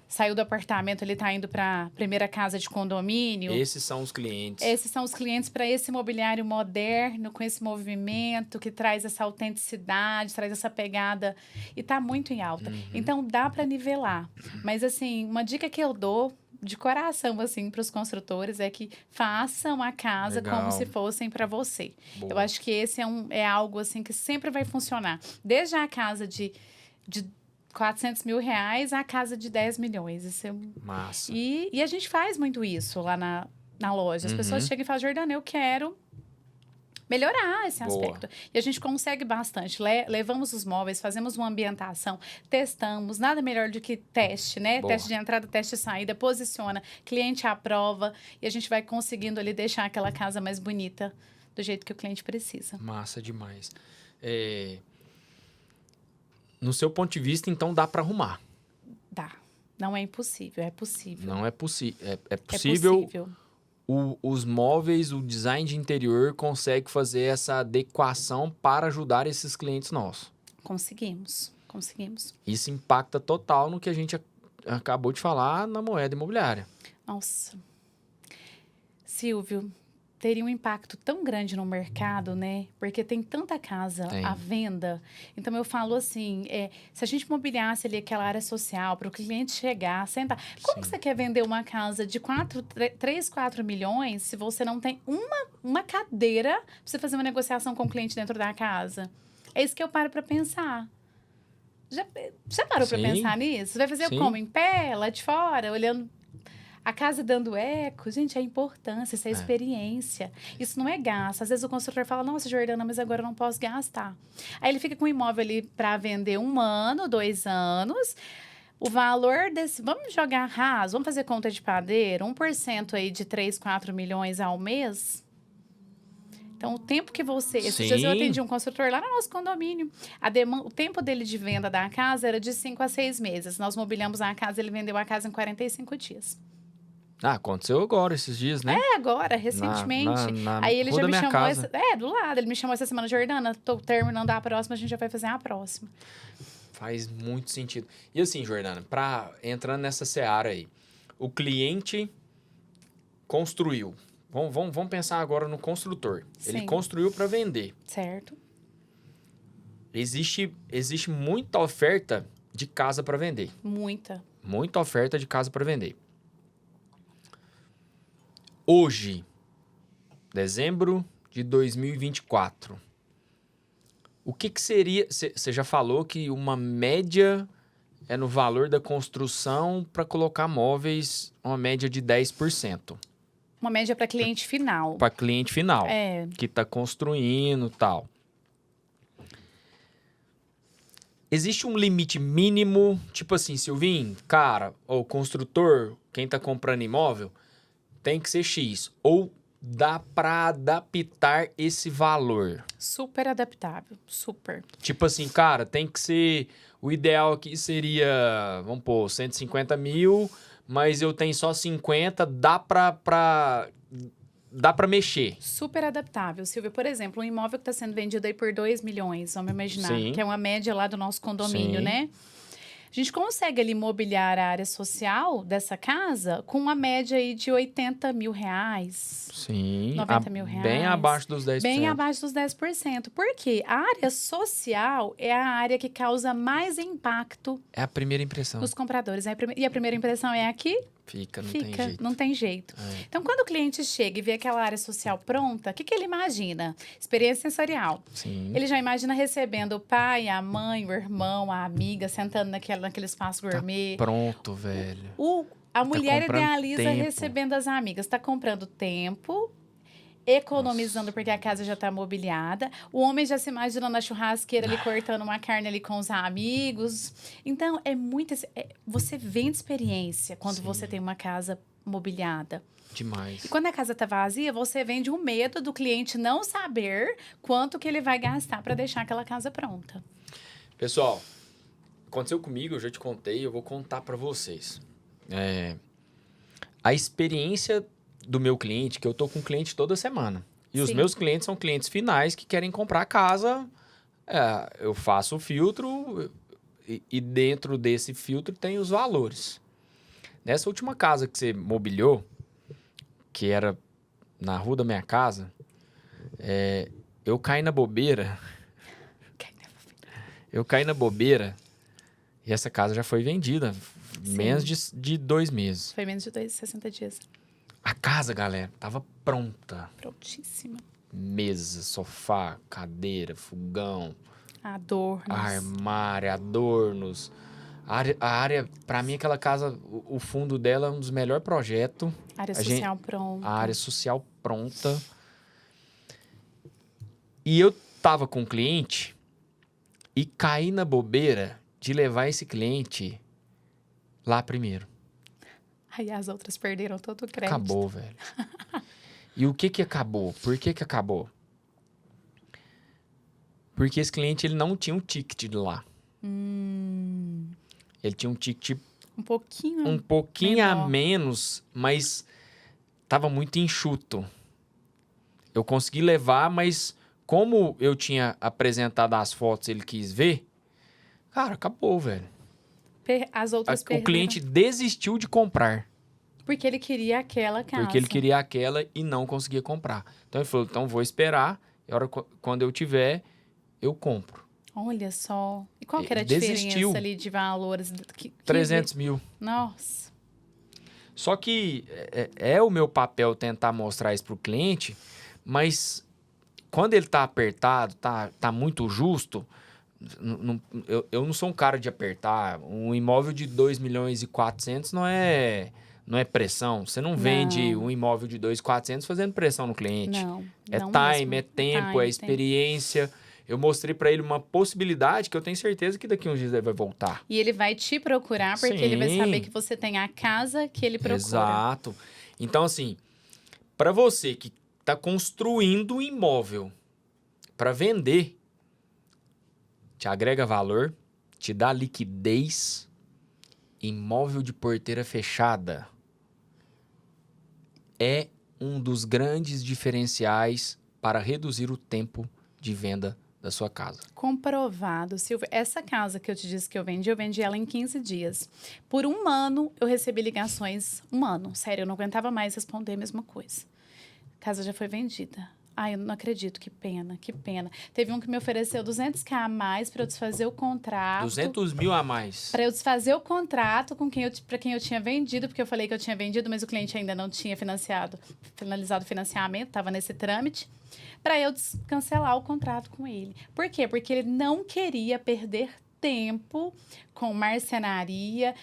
Saiu do apartamento, ele está indo para a primeira casa de condomínio.
Esses são os clientes.
Esses são os clientes para esse mobiliário moderno, com esse movimento que traz essa autenticidade, traz essa pegada e está muito em alta. Então, dá para nivelar. Mas, assim, uma dica que eu dou de coração, assim, para os construtores é que façam a casa como se fossem para você. Boa. Eu acho que esse é algo, assim, que sempre vai funcionar. Desde a casa de 400 mil reais à casa de 10 milhões. Isso é...
Massa.
E a gente faz muito isso lá na loja. As pessoas chegam e falam, Jordana, eu quero melhorar esse aspecto. E a gente consegue bastante. Levamos os móveis, fazemos uma ambientação, testamos. Nada melhor do que teste, né? Teste de entrada, teste de saída, posiciona, cliente aprova e a gente vai conseguindo ali deixar aquela casa mais bonita do jeito que o cliente precisa.
Massa demais. No seu ponto de vista, então, dá para arrumar?
Dá. Não é impossível, é possível.
Não é possível. É possível. Os móveis, o design de interior consegue fazer essa adequação para ajudar esses clientes nossos.
Conseguimos.
Isso impacta total no que a gente acabou de falar na moeda imobiliária.
Nossa. Silvio, teria um impacto tão grande no mercado, né? Porque tem tanta casa à venda. Então, eu falo assim, se a gente mobiliasse ali aquela área social para o cliente chegar, sentar... Como que você quer vender uma casa de 3, 4 milhões se você não tem uma cadeira para você fazer uma negociação com o cliente dentro da casa? É isso que eu paro para pensar. Já parou para pensar nisso? Você vai fazer como? Em pé, lá de fora, olhando... A casa dando eco, gente, é importância, isso é experiência. Isso não é gasto. Às vezes o construtor fala, nossa, Jordana, mas agora eu não posso gastar. Aí ele fica com o imóvel ali para vender 1 ano, 2 anos. O valor desse... Vamos jogar raso, vamos fazer conta de padeiro, 1% aí de 3, 4 milhões ao mês. Então, o tempo que você... Esses dias eu atendi um construtor lá no nosso condomínio. O tempo dele de venda da casa era de 5 a 6 meses. Nós mobiliamos a casa, ele vendeu a casa em 45 dias.
Ah, aconteceu agora, esses dias, né?
É, agora, recentemente. Aí ele
rua
já
da
me
minha
chamou.
casa.
Do lado, ele me chamou essa semana, Jordana, tô terminando a próxima, a gente já vai fazer a próxima.
Faz muito sentido. E assim, Jordana, entrando nessa seara aí, o cliente construiu. Vamos pensar agora no construtor. Ele
Sim.
construiu para vender.
Certo.
Existe muita oferta de casa para vender.
Muita.
Muita oferta de casa para vender. Hoje, dezembro de 2024, o que seria... Você já falou que uma média é no valor da construção para colocar móveis, uma média de 10%.
Uma média para cliente final.
Para cliente final,
É.
que está construindo e tal. Existe um limite mínimo, tipo assim, Silvinho, cara, o construtor, quem tá comprando imóvel, tem que ser X. Ou dá para adaptar esse valor?
Super adaptável, super.
Tipo assim, cara, tem que ser... O ideal aqui seria, vamos pôr, 150 mil, mas eu tenho só 50, dá pra mexer.
Super adaptável, Silvia. Por exemplo, um imóvel que está sendo vendido aí por 2 milhões, vamos imaginar,
Sim.
que é uma média lá do nosso condomínio,
Sim.
né? A gente consegue ali mobiliar a área social dessa casa com uma média aí de 80 mil reais.
Sim.
90 mil reais.
Bem abaixo dos 10%.
Bem abaixo dos 10%. Por quê? A área social é a área que causa mais impacto
É a primeira impressão.
nos compradores. E a primeira impressão é aqui?
Fica, não tem jeito.
Não tem jeito.
É.
Então, quando o cliente chega e vê aquela área social pronta, o que ele imagina? Experiência sensorial.
Sim.
Ele já imagina recebendo o pai, a mãe, o irmão, a amiga, sentando naquele espaço gourmet.
Pronto, velho.
A mulher
comprando
idealiza
tempo.
recebendo as amigas. Está comprando tempo, economizando porque a casa já está mobiliada. O homem já se imagina na churrasqueira ali cortando uma carne ali com os amigos. Então, você vende experiência quando
Sim.
você tem uma casa mobiliada.
Demais.
E quando a casa está vazia, você vende o medo do cliente não saber quanto que ele vai gastar para deixar aquela casa pronta.
Pessoal, aconteceu comigo, eu já te contei, eu vou contar para vocês. A experiência do meu cliente, que eu tô com um cliente toda semana. E os
Sim.
meus clientes são clientes finais que querem comprar casa. Eu faço o filtro e dentro desse filtro tem os valores. Nessa última casa que você mobiliou, que era na rua da minha casa, eu caí na bobeira. Eu caí na bobeira e essa casa já foi vendida.
Sim.
Menos de 2 meses.
Foi menos de 60 dias.
A casa, galera, tava pronta.
Prontíssima.
Mesa, sofá, cadeira, fogão,
Adornos.
armário, adornos. A área, pra mim, aquela casa, o fundo dela é um dos melhores projetos.
Área social pronta.
A área social pronta. E eu tava com um cliente e caí na bobeira de levar esse cliente lá primeiro.
Aí as outras perderam todo o crédito.
Acabou, velho. E o que acabou? Por que acabou? Porque esse cliente, ele não tinha um ticket de lá. Ele tinha um ticket
Um pouquinho.
um pouquinho a
menor.
menos, mas tava muito enxuto. Eu consegui levar, mas como eu tinha apresentado as fotos e ele quis ver, cara, acabou, velho.
As outras
O
perderam.
cliente desistiu de comprar.
Porque ele queria aquela casa.
Porque ele queria aquela e não conseguia comprar. Então ele falou, então vou esperar, e quando eu tiver, eu compro.
Olha só. E qual que era a
Desistiu.
diferença ali de valores?
300 mil.
Nossa.
Só que é o meu papel tentar mostrar isso pro cliente, mas quando ele tá apertado, tá muito justo, eu não sou um cara de apertar. Um imóvel de 2 milhões e 400 não é pressão. Você não vende um imóvel de 2.400 fazendo pressão no cliente.
Não.
É
não
time,
mesmo.
é tempo, é experiência. Eu mostrei pra ele uma possibilidade que eu tenho certeza que daqui uns dias ele vai voltar.
E ele vai te procurar porque ele vai
Sim.
saber que você tem a casa que ele procura.
Exato. Então, assim, para você que tá construindo um imóvel para vender, te agrega valor, te dá liquidez, imóvel de porteira fechada. é um dos grandes diferenciais para reduzir o tempo de venda da sua casa.
Comprovado, Silvio. Essa casa que eu te disse que eu vendi ela em 15 dias. Por um ano, eu recebi ligações. Um ano, sério, eu não aguentava mais responder a mesma coisa. A casa já foi vendida. Ai, eu não acredito, que pena, que pena. Teve um que me ofereceu 200k a mais para eu desfazer o contrato.
200 mil a mais.
Para eu desfazer o contrato com para quem eu tinha vendido, porque eu falei que eu tinha vendido, mas o cliente ainda não tinha finalizado o financiamento, estava nesse trâmite, para eu cancelar o contrato com ele. Por quê? Porque ele não queria perder tempo com marcenaria,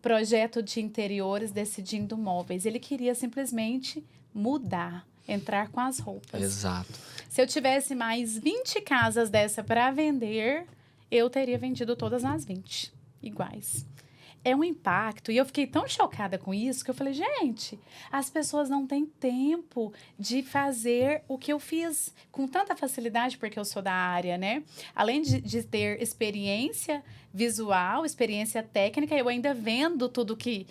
projeto de interiores, decidindo móveis. Ele queria simplesmente mudar, entrar com as roupas.
Exato.
Se eu tivesse mais 20 casas dessa para vender, eu teria vendido todas as 20 iguais. É um impacto. E eu fiquei tão chocada com isso que eu falei, gente, as pessoas não têm tempo de fazer o que eu fiz com tanta facilidade, porque eu sou da área, né? Além de ter experiência visual, experiência técnica, eu ainda vendo tudo que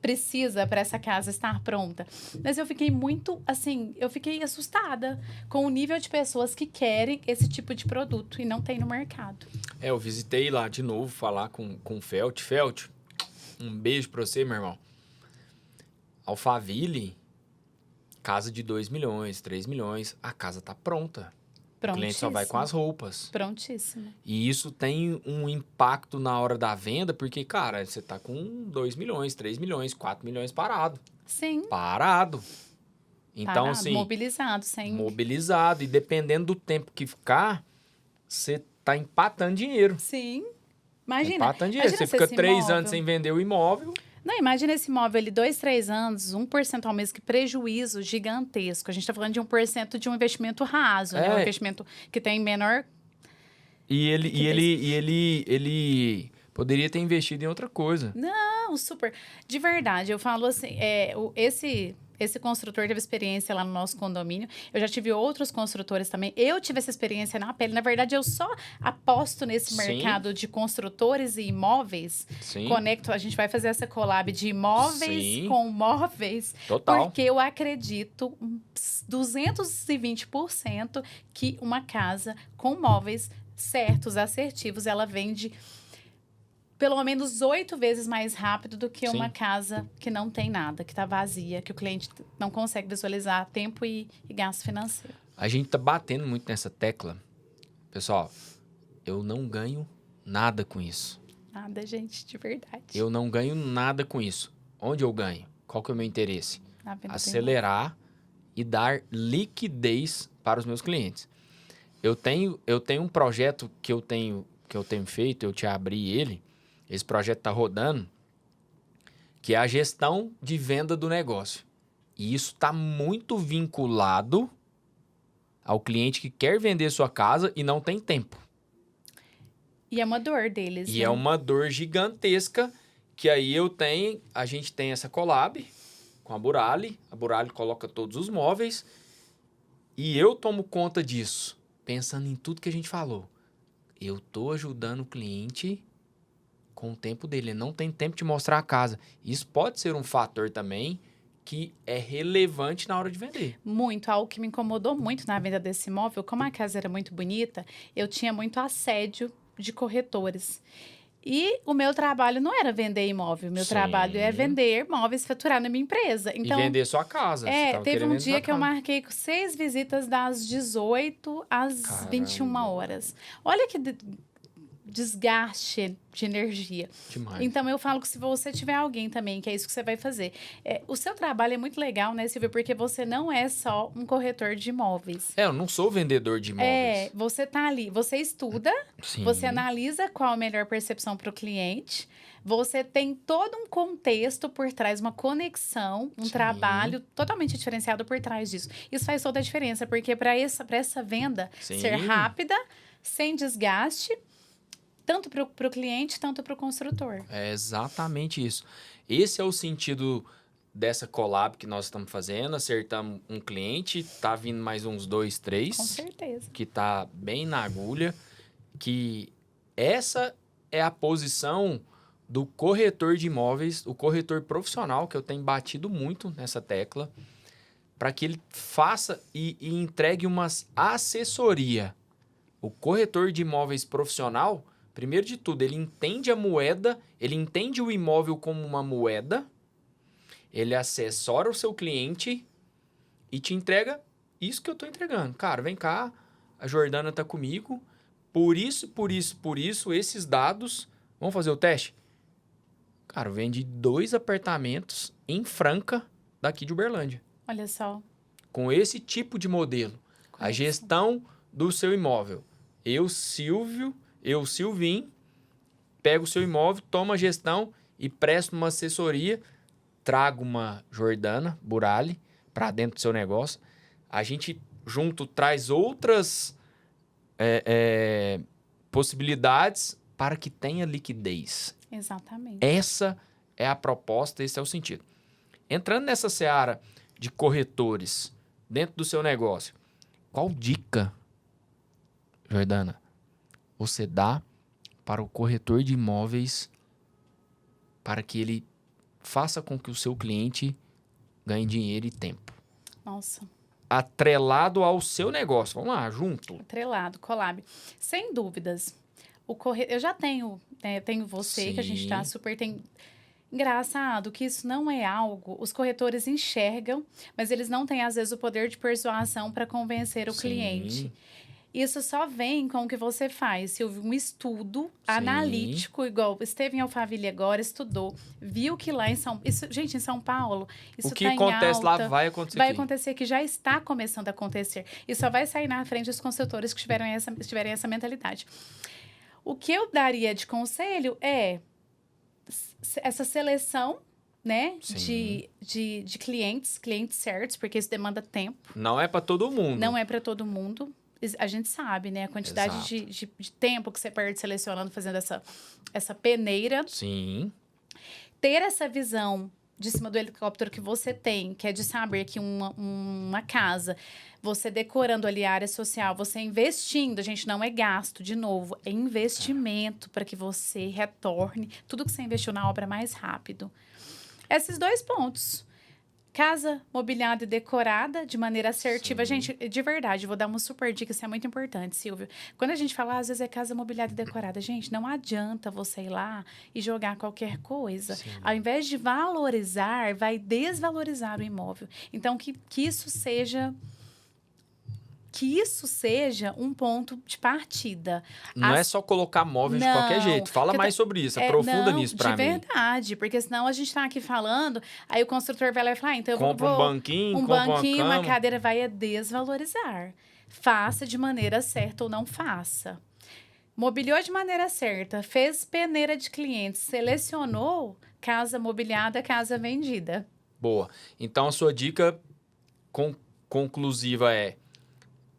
precisa para essa casa estar pronta. Mas eu fiquei muito, assim, eu fiquei assustada com o nível de pessoas que querem esse tipo de produto e não tem no mercado.
Eu visitei lá de novo, falar com o Felt. Felt, um beijo pra você, meu irmão. Alphaville, casa de 2 milhões, 3 milhões, a casa tá pronta. O cliente só vai com as roupas.
Prontíssimo.
E isso tem um impacto na hora da venda, porque, cara, você tá com 2 milhões, 3 milhões, 4 milhões parado.
Sim.
Parado. Então,
Parado,
assim...
mobilizado, sem...
Mobilizado. E dependendo do tempo que ficar, você tá empatando dinheiro.
Sim. Imagina.
Empatando dinheiro. Você fica 3 anos sem vender o imóvel.
Não, imagina esse imóvel ali, 2, 3 anos, 1% ao mês, que prejuízo gigantesco. A gente está falando de 1% de um investimento raso, né? Um investimento que tem menor...
E ele poderia ter investido em outra coisa.
Não, super. De verdade, eu falo assim, esse construtor teve experiência lá no nosso condomínio. Eu já tive outros construtores também. Eu tive essa experiência na pele. Na verdade, eu só aposto nesse mercado de construtores e imóveis.
Sim.
Conecto, a gente vai fazer essa collab de imóveis com móveis.
Total.
Porque eu acredito 220% que uma casa com móveis certos, assertivos, ela vende pelo menos 8 vezes mais rápido do que uma casa que não tem nada, que está vazia, que o cliente não consegue visualizar tempo e gasto financeiro.
A gente tá batendo muito nessa tecla. Pessoal, eu não ganho nada com isso.
Nada, gente, de verdade.
Eu não ganho nada com isso. Onde eu ganho? Qual que é o meu interesse? Acelerar e dar liquidez para os meus clientes. Eu tenho um projeto que eu tenho feito, eu te abri ele. Esse projeto está rodando, que é a gestão de venda do negócio. E isso está muito vinculado ao cliente que quer vender sua casa e não tem tempo.
E é uma dor deles.
E é uma dor gigantesca, que aí a gente tem essa collab com a Burali coloca todos os móveis e eu tomo conta disso, pensando em tudo que a gente falou. Eu tô ajudando o cliente com o tempo dele, ele não tem tempo de mostrar a casa. Isso pode ser um fator também que é relevante na hora de vender.
Muito. Algo que me incomodou muito na venda desse imóvel, como a casa era muito bonita, eu tinha muito assédio de corretores. E o meu trabalho não era vender imóvel, meu trabalho é vender móveis, faturar na minha empresa. Então,
e vender sua casa.
Teve um dia que eu marquei 6 visitas das 18 às 21 horas. Olha que desgaste de energia.
Demais.
Então, eu falo que se você tiver alguém também, que é isso que você vai fazer. O seu trabalho é muito legal, né, Silvia? Porque você não é só um corretor de imóveis.
Eu não sou vendedor de imóveis.
Você tá ali, você estuda, você analisa qual a melhor percepção para o cliente, você tem todo um contexto por trás, uma conexão, um trabalho totalmente diferenciado por trás disso. Isso faz toda a diferença, porque para essa venda ser rápida, sem desgaste, tanto para o cliente, tanto para o construtor.
É exatamente isso. Esse é o sentido dessa collab que nós estamos fazendo. Acertamos um cliente, tá vindo mais uns 2, 3.
Com certeza.
Que tá bem na agulha. Que essa é a posição do corretor de imóveis, o corretor profissional, que eu tenho batido muito nessa tecla. para que ele faça e entregue uma assessoria. O corretor de imóveis profissional, primeiro de tudo, ele entende a moeda, ele entende o imóvel como uma moeda, ele assessora o seu cliente e te entrega isso que eu estou entregando. Cara, vem cá, a Jordana está comigo, por isso, esses dados, vamos fazer o teste? Cara, vende 2 apartamentos em Franca, daqui de Uberlândia.
Olha só.
Com esse tipo de modelo. A gestão do seu imóvel. Eu, Silvinho, pego o seu imóvel, tomo a gestão e presto uma assessoria, trago uma Jordana Burali para dentro do seu negócio. A gente junto traz outras possibilidades para que tenha liquidez.
Exatamente.
Essa é a proposta, esse é o sentido. Entrando nessa seara de corretores dentro do seu negócio, qual dica, Jordana, você dá para o corretor de imóveis para que ele faça com que o seu cliente ganhe dinheiro e tempo?
Nossa.
Atrelado ao seu negócio. Vamos lá, junto.
Atrelado, collab. Sem dúvidas. Eu já tenho, tenho você,
Sim.
que a gente tá super... Engraçado que isso não é algo... Os corretores enxergam, mas eles não têm, às vezes, o poder de persuasão para convencer o cliente. Isso só vem com o que você faz. Se houve um estudo analítico, igual esteve em Alphaville agora, estudou, viu que lá em São... Gente, em São Paulo, isso
o que
tá
acontece
em alta,
lá vai acontecer
vai
aqui.
acontecer, que já está começando a acontecer. E só vai sair na frente os consultores que tiverem essa mentalidade. O que eu daria de conselho é essa seleção, né, de clientes certos, porque isso demanda tempo.
Não é para todo mundo.
Não é para todo mundo. A gente sabe, né, a quantidade de tempo que você perde selecionando, fazendo essa peneira.
Sim.
Ter essa visão de cima do helicóptero que você tem, que é de saber que uma casa, você decorando ali a área social, você investindo, a gente não é gasto, de novo, é investimento para que você retorne tudo que você investiu na obra mais rápido. Esses 2 pontos. Casa mobiliada e decorada de maneira assertiva.
Sim.
Gente, de verdade, vou dar uma super dica, isso é muito importante, Silvio. Quando a gente fala, às vezes é casa mobiliada e decorada. Gente, não adianta você ir lá e jogar qualquer coisa.
Sim.
Ao invés de valorizar, vai desvalorizar o imóvel. Então, que isso seja um ponto de partida.
Não é só colocar móveis de qualquer jeito. Fala mais sobre isso, aprofunda nisso para mim.
De verdade, porque senão a gente tá aqui falando, aí o construtor vai lá e fala, então
compra um banquinho,
uma cadeira, vai desvalorizar. Faça de maneira certa ou não faça. Mobiliou de maneira certa, fez peneira de clientes, selecionou, casa mobiliada, casa vendida.
Boa. Então, a sua dica conclusiva é: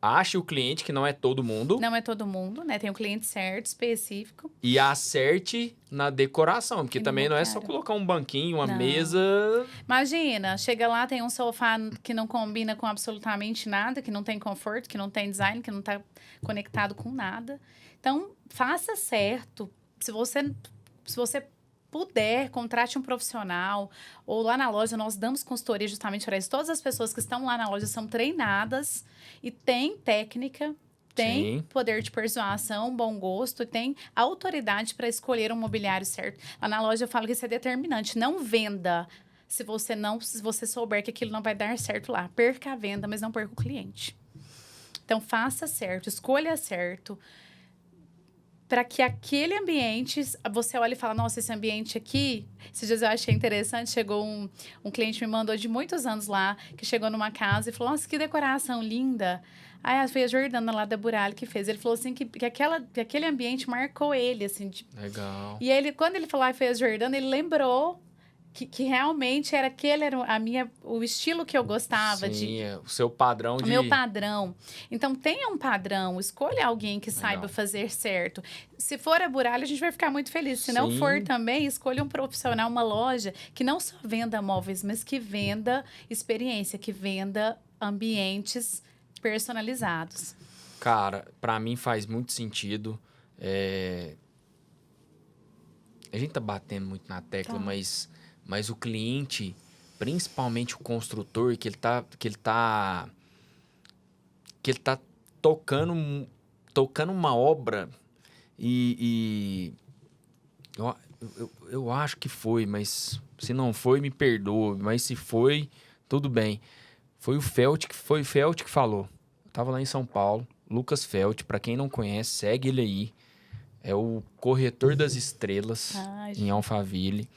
ache o cliente, que não é todo mundo.
Não é todo mundo, né? Tem um cliente certo, específico.
E acerte na decoração, porque também não é só colocar um banquinho, uma mesa...
Imagina, chega lá, tem um sofá que não combina com absolutamente nada, que não tem conforto, que não tem design, que não está conectado com nada. Então, faça certo. Se você puder, contrate um profissional, ou lá na loja nós damos consultoria justamente para isso. Todas as pessoas que estão lá na loja são treinadas e têm técnica, têm poder de persuasão, bom gosto e têm autoridade para escolher um mobiliário certo. Lá na loja eu falo que isso é determinante. Não venda se você souber que aquilo não vai dar certo lá. Perca a venda, mas não perca o cliente. Então, faça certo, escolha certo, para que aquele ambiente, você olha e fala, nossa, esse ambiente aqui... Esses dias eu achei interessante, chegou um cliente, me mandou de muitos anos lá, que chegou numa casa e falou, nossa, que decoração linda. Aí foi a Jordana lá da Burali que fez. Ele falou assim, que aquele ambiente marcou ele, assim.
Legal.
E ele, quando ele falou, foi a Jordana, ele lembrou que realmente era o estilo que eu gostava.
Sim, o seu padrão de...
O meu padrão. Então, tenha um padrão, escolha alguém que saiba fazer certo. Se for a Burali, a gente vai ficar muito feliz. Se não for também, escolha um profissional, uma loja que não só venda móveis, mas que venda experiência, que venda ambientes personalizados.
Cara, pra mim faz muito sentido. A gente tá batendo muito na tecla, mas o cliente, principalmente o construtor, que ele tá tocando uma obra e eu acho que foi, mas se não foi, me perdoe, mas se foi, tudo bem. Foi o Felt que falou. Eu tava lá em São Paulo, Lucas Felt, pra quem não conhece, segue ele aí. É o corretor das estrelas em Alphaville.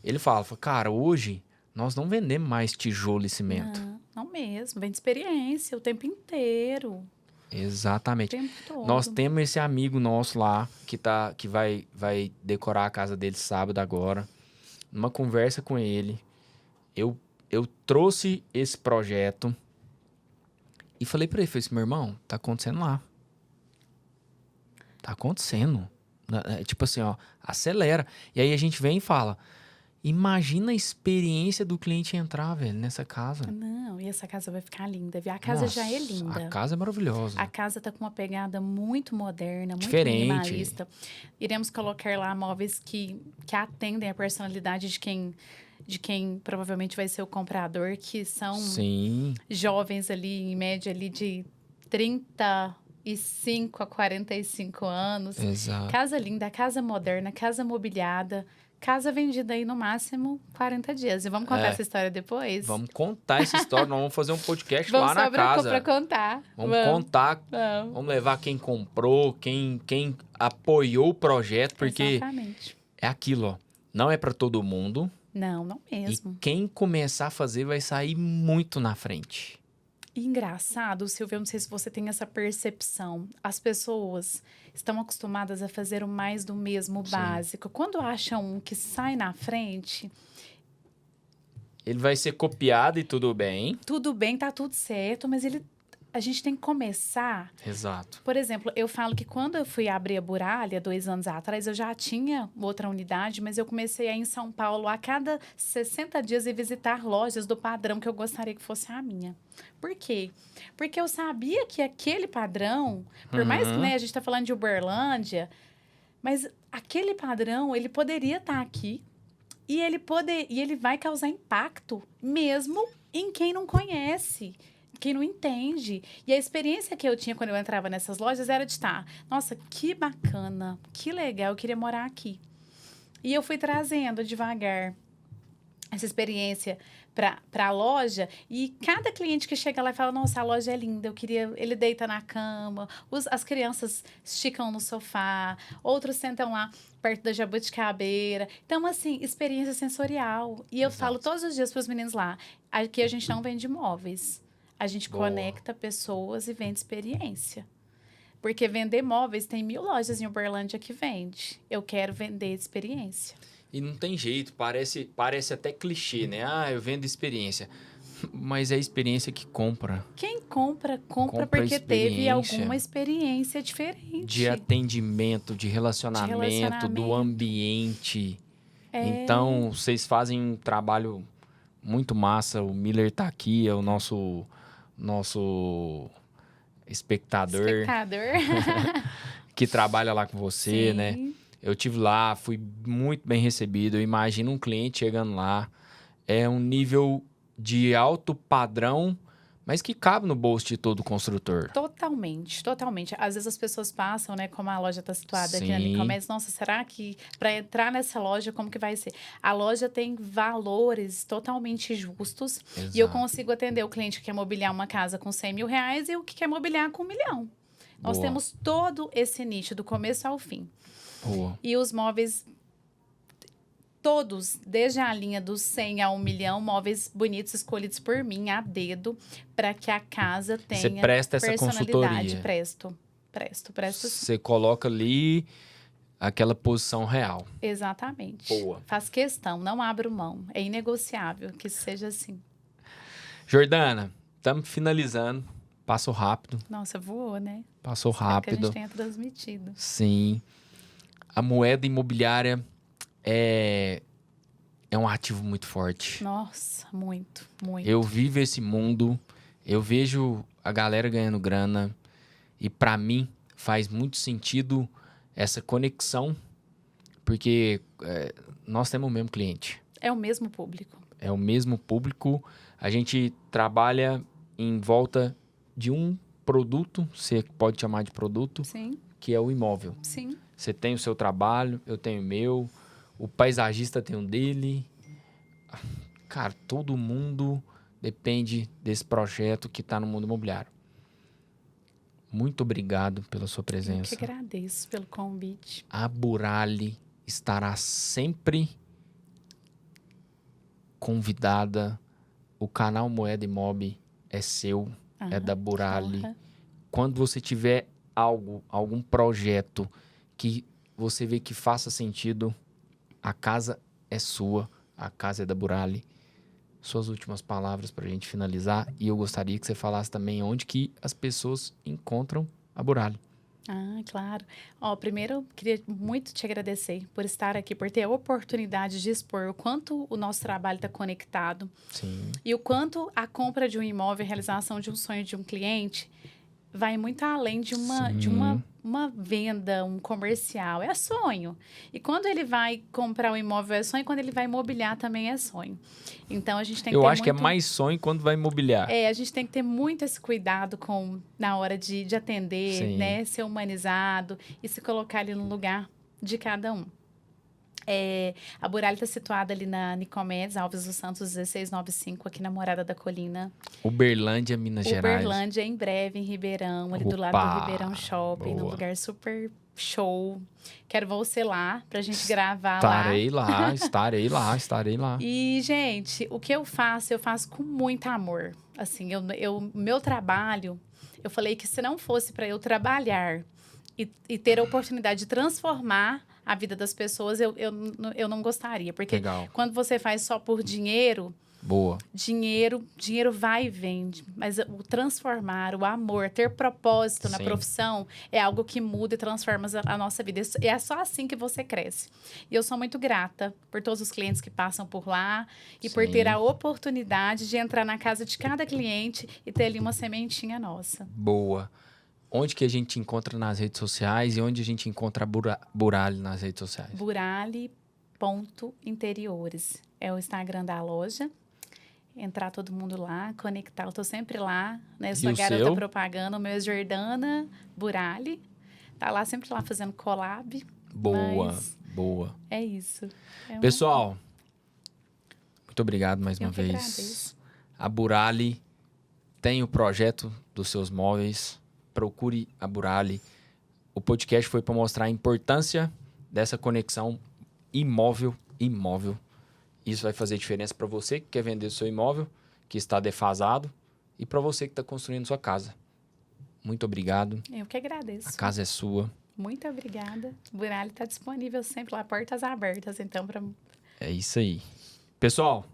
Ele fala, cara, hoje nós não vendemos mais tijolo e cimento.
Não mesmo. Vende experiência o tempo inteiro. O
Exatamente.
tempo todo.
Nós temos esse amigo nosso lá que vai decorar a casa dele sábado agora. Numa conversa com ele, eu trouxe esse projeto e falei pra ele, falei assim, meu irmão, tá acontecendo lá. Tá acontecendo. Tipo assim, ó, acelera. E aí a gente vem e fala, imagina a experiência do cliente entrar, velho, nessa casa.
Não, e essa casa vai ficar linda, viu? A casa já é linda.
A casa é maravilhosa.
A casa tá com uma pegada muito moderna, muito
diferente,
minimalista. Iremos colocar lá móveis que atendem a personalidade de quem provavelmente vai ser o comprador, que são jovens ali, em média ali de 35 a 45 anos.
Exato.
Casa linda, casa moderna, casa mobiliada. Casa vendida aí no máximo 40 dias. E vamos contar essa história depois?
Vamos contar essa história. Nós vamos fazer um podcast lá na casa.
Vamos pra contar.
Vamos contar. Vamos levar quem comprou, quem apoiou o projeto. Porque
exatamente.
É aquilo, ó. Não é para todo mundo.
Não mesmo.
E quem começar a fazer vai sair muito na frente.
E engraçado, Silvia, eu não sei se você tem essa percepção. As pessoas estão acostumadas a fazer o mais do mesmo básico. Quando acham um que sai na frente...
Ele vai ser copiado e tudo bem.
Tudo bem, tá tudo certo, mas a gente tem que começar...
Exato.
Por exemplo, eu falo que quando eu fui abrir a Buralha, 2 anos atrás, eu já tinha outra unidade, mas eu comecei a ir em São Paulo a cada 60 dias e visitar lojas do padrão que eu gostaria que fosse a minha. Por quê? Porque eu sabia que aquele padrão, por mais que a gente está falando de Uberlândia, mas aquele padrão, ele poderia estar aqui e ele vai causar impacto mesmo em quem não conhece, quem não entende. E a experiência que eu tinha quando eu entrava nessas lojas era de estar, nossa, que bacana, que legal, eu queria morar aqui. E eu fui trazendo devagar essa experiência para a loja, e cada cliente que chega lá e fala, nossa, a loja é linda, ele deita na cama, as crianças esticam no sofá, outros sentam lá perto da jabuticabeira. Então, assim, experiência sensorial. E eu falo todos os dias para os meninos lá, aqui a gente não vende móveis, a gente conecta pessoas e vende experiência. Porque vender móveis, tem 1000 lojas em Uberlândia que vende. Eu quero vender experiência.
E não tem jeito, parece até clichê, né? Ah, eu vendo experiência. Mas é a experiência que compra.
Quem compra porque teve alguma experiência diferente.
De atendimento, de relacionamento, do ambiente. Então, vocês fazem um trabalho muito massa. O Miller tá aqui, é o nosso espectador. Que trabalha lá com você, né? Eu tive lá, fui muito bem recebido. Eu imagino um cliente chegando lá. É um nível de alto padrão, mas que cabe no bolso de todo construtor.
Totalmente, totalmente. Às vezes as pessoas passam, né? Como a loja está situada aqui na Nicomedes. Nossa, será que para entrar nessa loja, como que vai ser? A loja tem valores totalmente justos. Exato. E eu consigo atender o cliente que quer mobiliar uma casa com 100 mil reais e o que quer mobiliar com 1 milhão. Nós temos todo esse nicho, do começo ao fim.
Boa.
E os móveis, todos, desde a linha dos 100 a 1 milhão, móveis bonitos escolhidos por mim, a dedo, para que a casa tenha
Você presta essa
personalidade.
consultoria?
Presto.
Você coloca ali aquela posição real.
Exatamente.
Boa.
Faz questão, não abro mão. É inegociável que seja assim.
Jordana, estamos finalizando. Passou rápido.
Nossa, voou, né?
Passou rápido.
Que a gente tenha transmitido.
Sim. A moeda imobiliária é um ativo muito forte.
Nossa, muito, muito.
Eu vivo esse mundo, eu vejo a galera ganhando grana e para mim faz muito sentido essa conexão, porque nós temos o mesmo cliente.
É o mesmo público.
É o mesmo público. A gente trabalha em volta de um produto, você pode chamar de produto,
Sim,
que é o imóvel.
sim.
Você tem o seu trabalho, eu tenho o meu, o paisagista tem o dele. Cara, todo mundo depende desse projeto que está no mundo imobiliário. Muito obrigado pela sua
Eu que
presença.
agradeço pelo convite.
A Burali estará sempre convidada. O canal Moeda Imob é seu, é da Burali.
Honra.
Quando você tiver algum projeto que você vê que faça sentido, a casa é sua, a casa é da Burali. Suas últimas palavras para a gente finalizar. E eu gostaria que você falasse também onde que as pessoas encontram a Burali.
Ah, claro. Ó, primeiro, eu queria muito te agradecer por estar aqui, por ter a oportunidade de expor o quanto o nosso trabalho está conectado
Sim,
e o quanto a compra de um imóvel, a realização de um sonho de um cliente vai muito além de uma venda, um comercial. É sonho. E quando ele vai comprar um imóvel é sonho, e quando ele vai imobiliar também é sonho. Então, a gente tem que
eu
ter
acho que é
muito...
mais sonho quando vai imobiliar.
a gente tem que ter muito esse cuidado na hora de atender,
Sim.
né? Ser humanizado e se colocar ali no lugar de cada um. A Burali está situada ali na Nicomedes, Alves dos Santos, 1695, aqui na Morada da Colina.
Uberlândia, Minas Gerais.
Uberlândia, em breve, em Ribeirão, ali do lado
Opa!
do Ribeirão Shopping, num
Boa.
lugar super show. Quero você lá pra gente gravar lá.
Estarei lá.
E, gente, o que eu faço com muito amor. Assim, meu trabalho, eu falei que se não fosse para eu trabalhar e ter a oportunidade de transformar a vida das pessoas, eu não gostaria. Porque
Legal.
quando você faz só por dinheiro,
Boa.
dinheiro vai e vem. Mas o transformar, o amor, ter propósito na
Sim.
profissão é algo que muda e transforma a nossa vida. E é só assim que você cresce. E eu sou muito grata por todos os clientes que passam por lá e por
Sim.
ter a oportunidade de entrar na casa de cada cliente e ter ali uma sementinha nossa.
Boa. Onde que a gente encontra nas redes sociais e onde a gente encontra a Burali nas redes sociais?
Burali.interiores é o Instagram da loja. Entrar todo mundo lá, conectar. Eu tô sempre lá, né? Eu sou
E
a
o
garota
seu?
propaganda. O meu é Jordana Burali. Tá lá, sempre lá fazendo collab.
Boa,
Mas
boa.
é isso.
Pessoal, muito obrigado mais
Eu
uma
que
vez.
agradeço.
A Burali tem o projeto dos seus móveis. Procure a Burali. O podcast foi para mostrar a importância dessa conexão imóvel-imóvel. Isso vai fazer diferença para você que quer vender o seu imóvel, que está defasado, e para você que está construindo sua casa. Muito obrigado.
Eu que agradeço.
A casa é sua.
Muito obrigada. O Burali está disponível sempre lá, portas abertas, então, para...
É isso aí. Pessoal,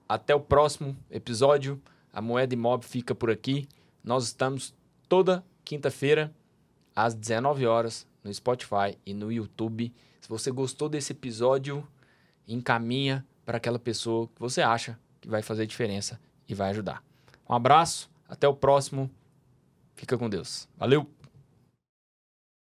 até o próximo episódio. A Moeda Imob fica por aqui. Nós estamos toda quinta-feira, às 19 horas, no Spotify e no YouTube. Se você gostou desse episódio, encaminha para aquela pessoa que você acha que vai fazer diferença e vai ajudar. Um abraço, até o próximo. Fica com Deus. Valeu!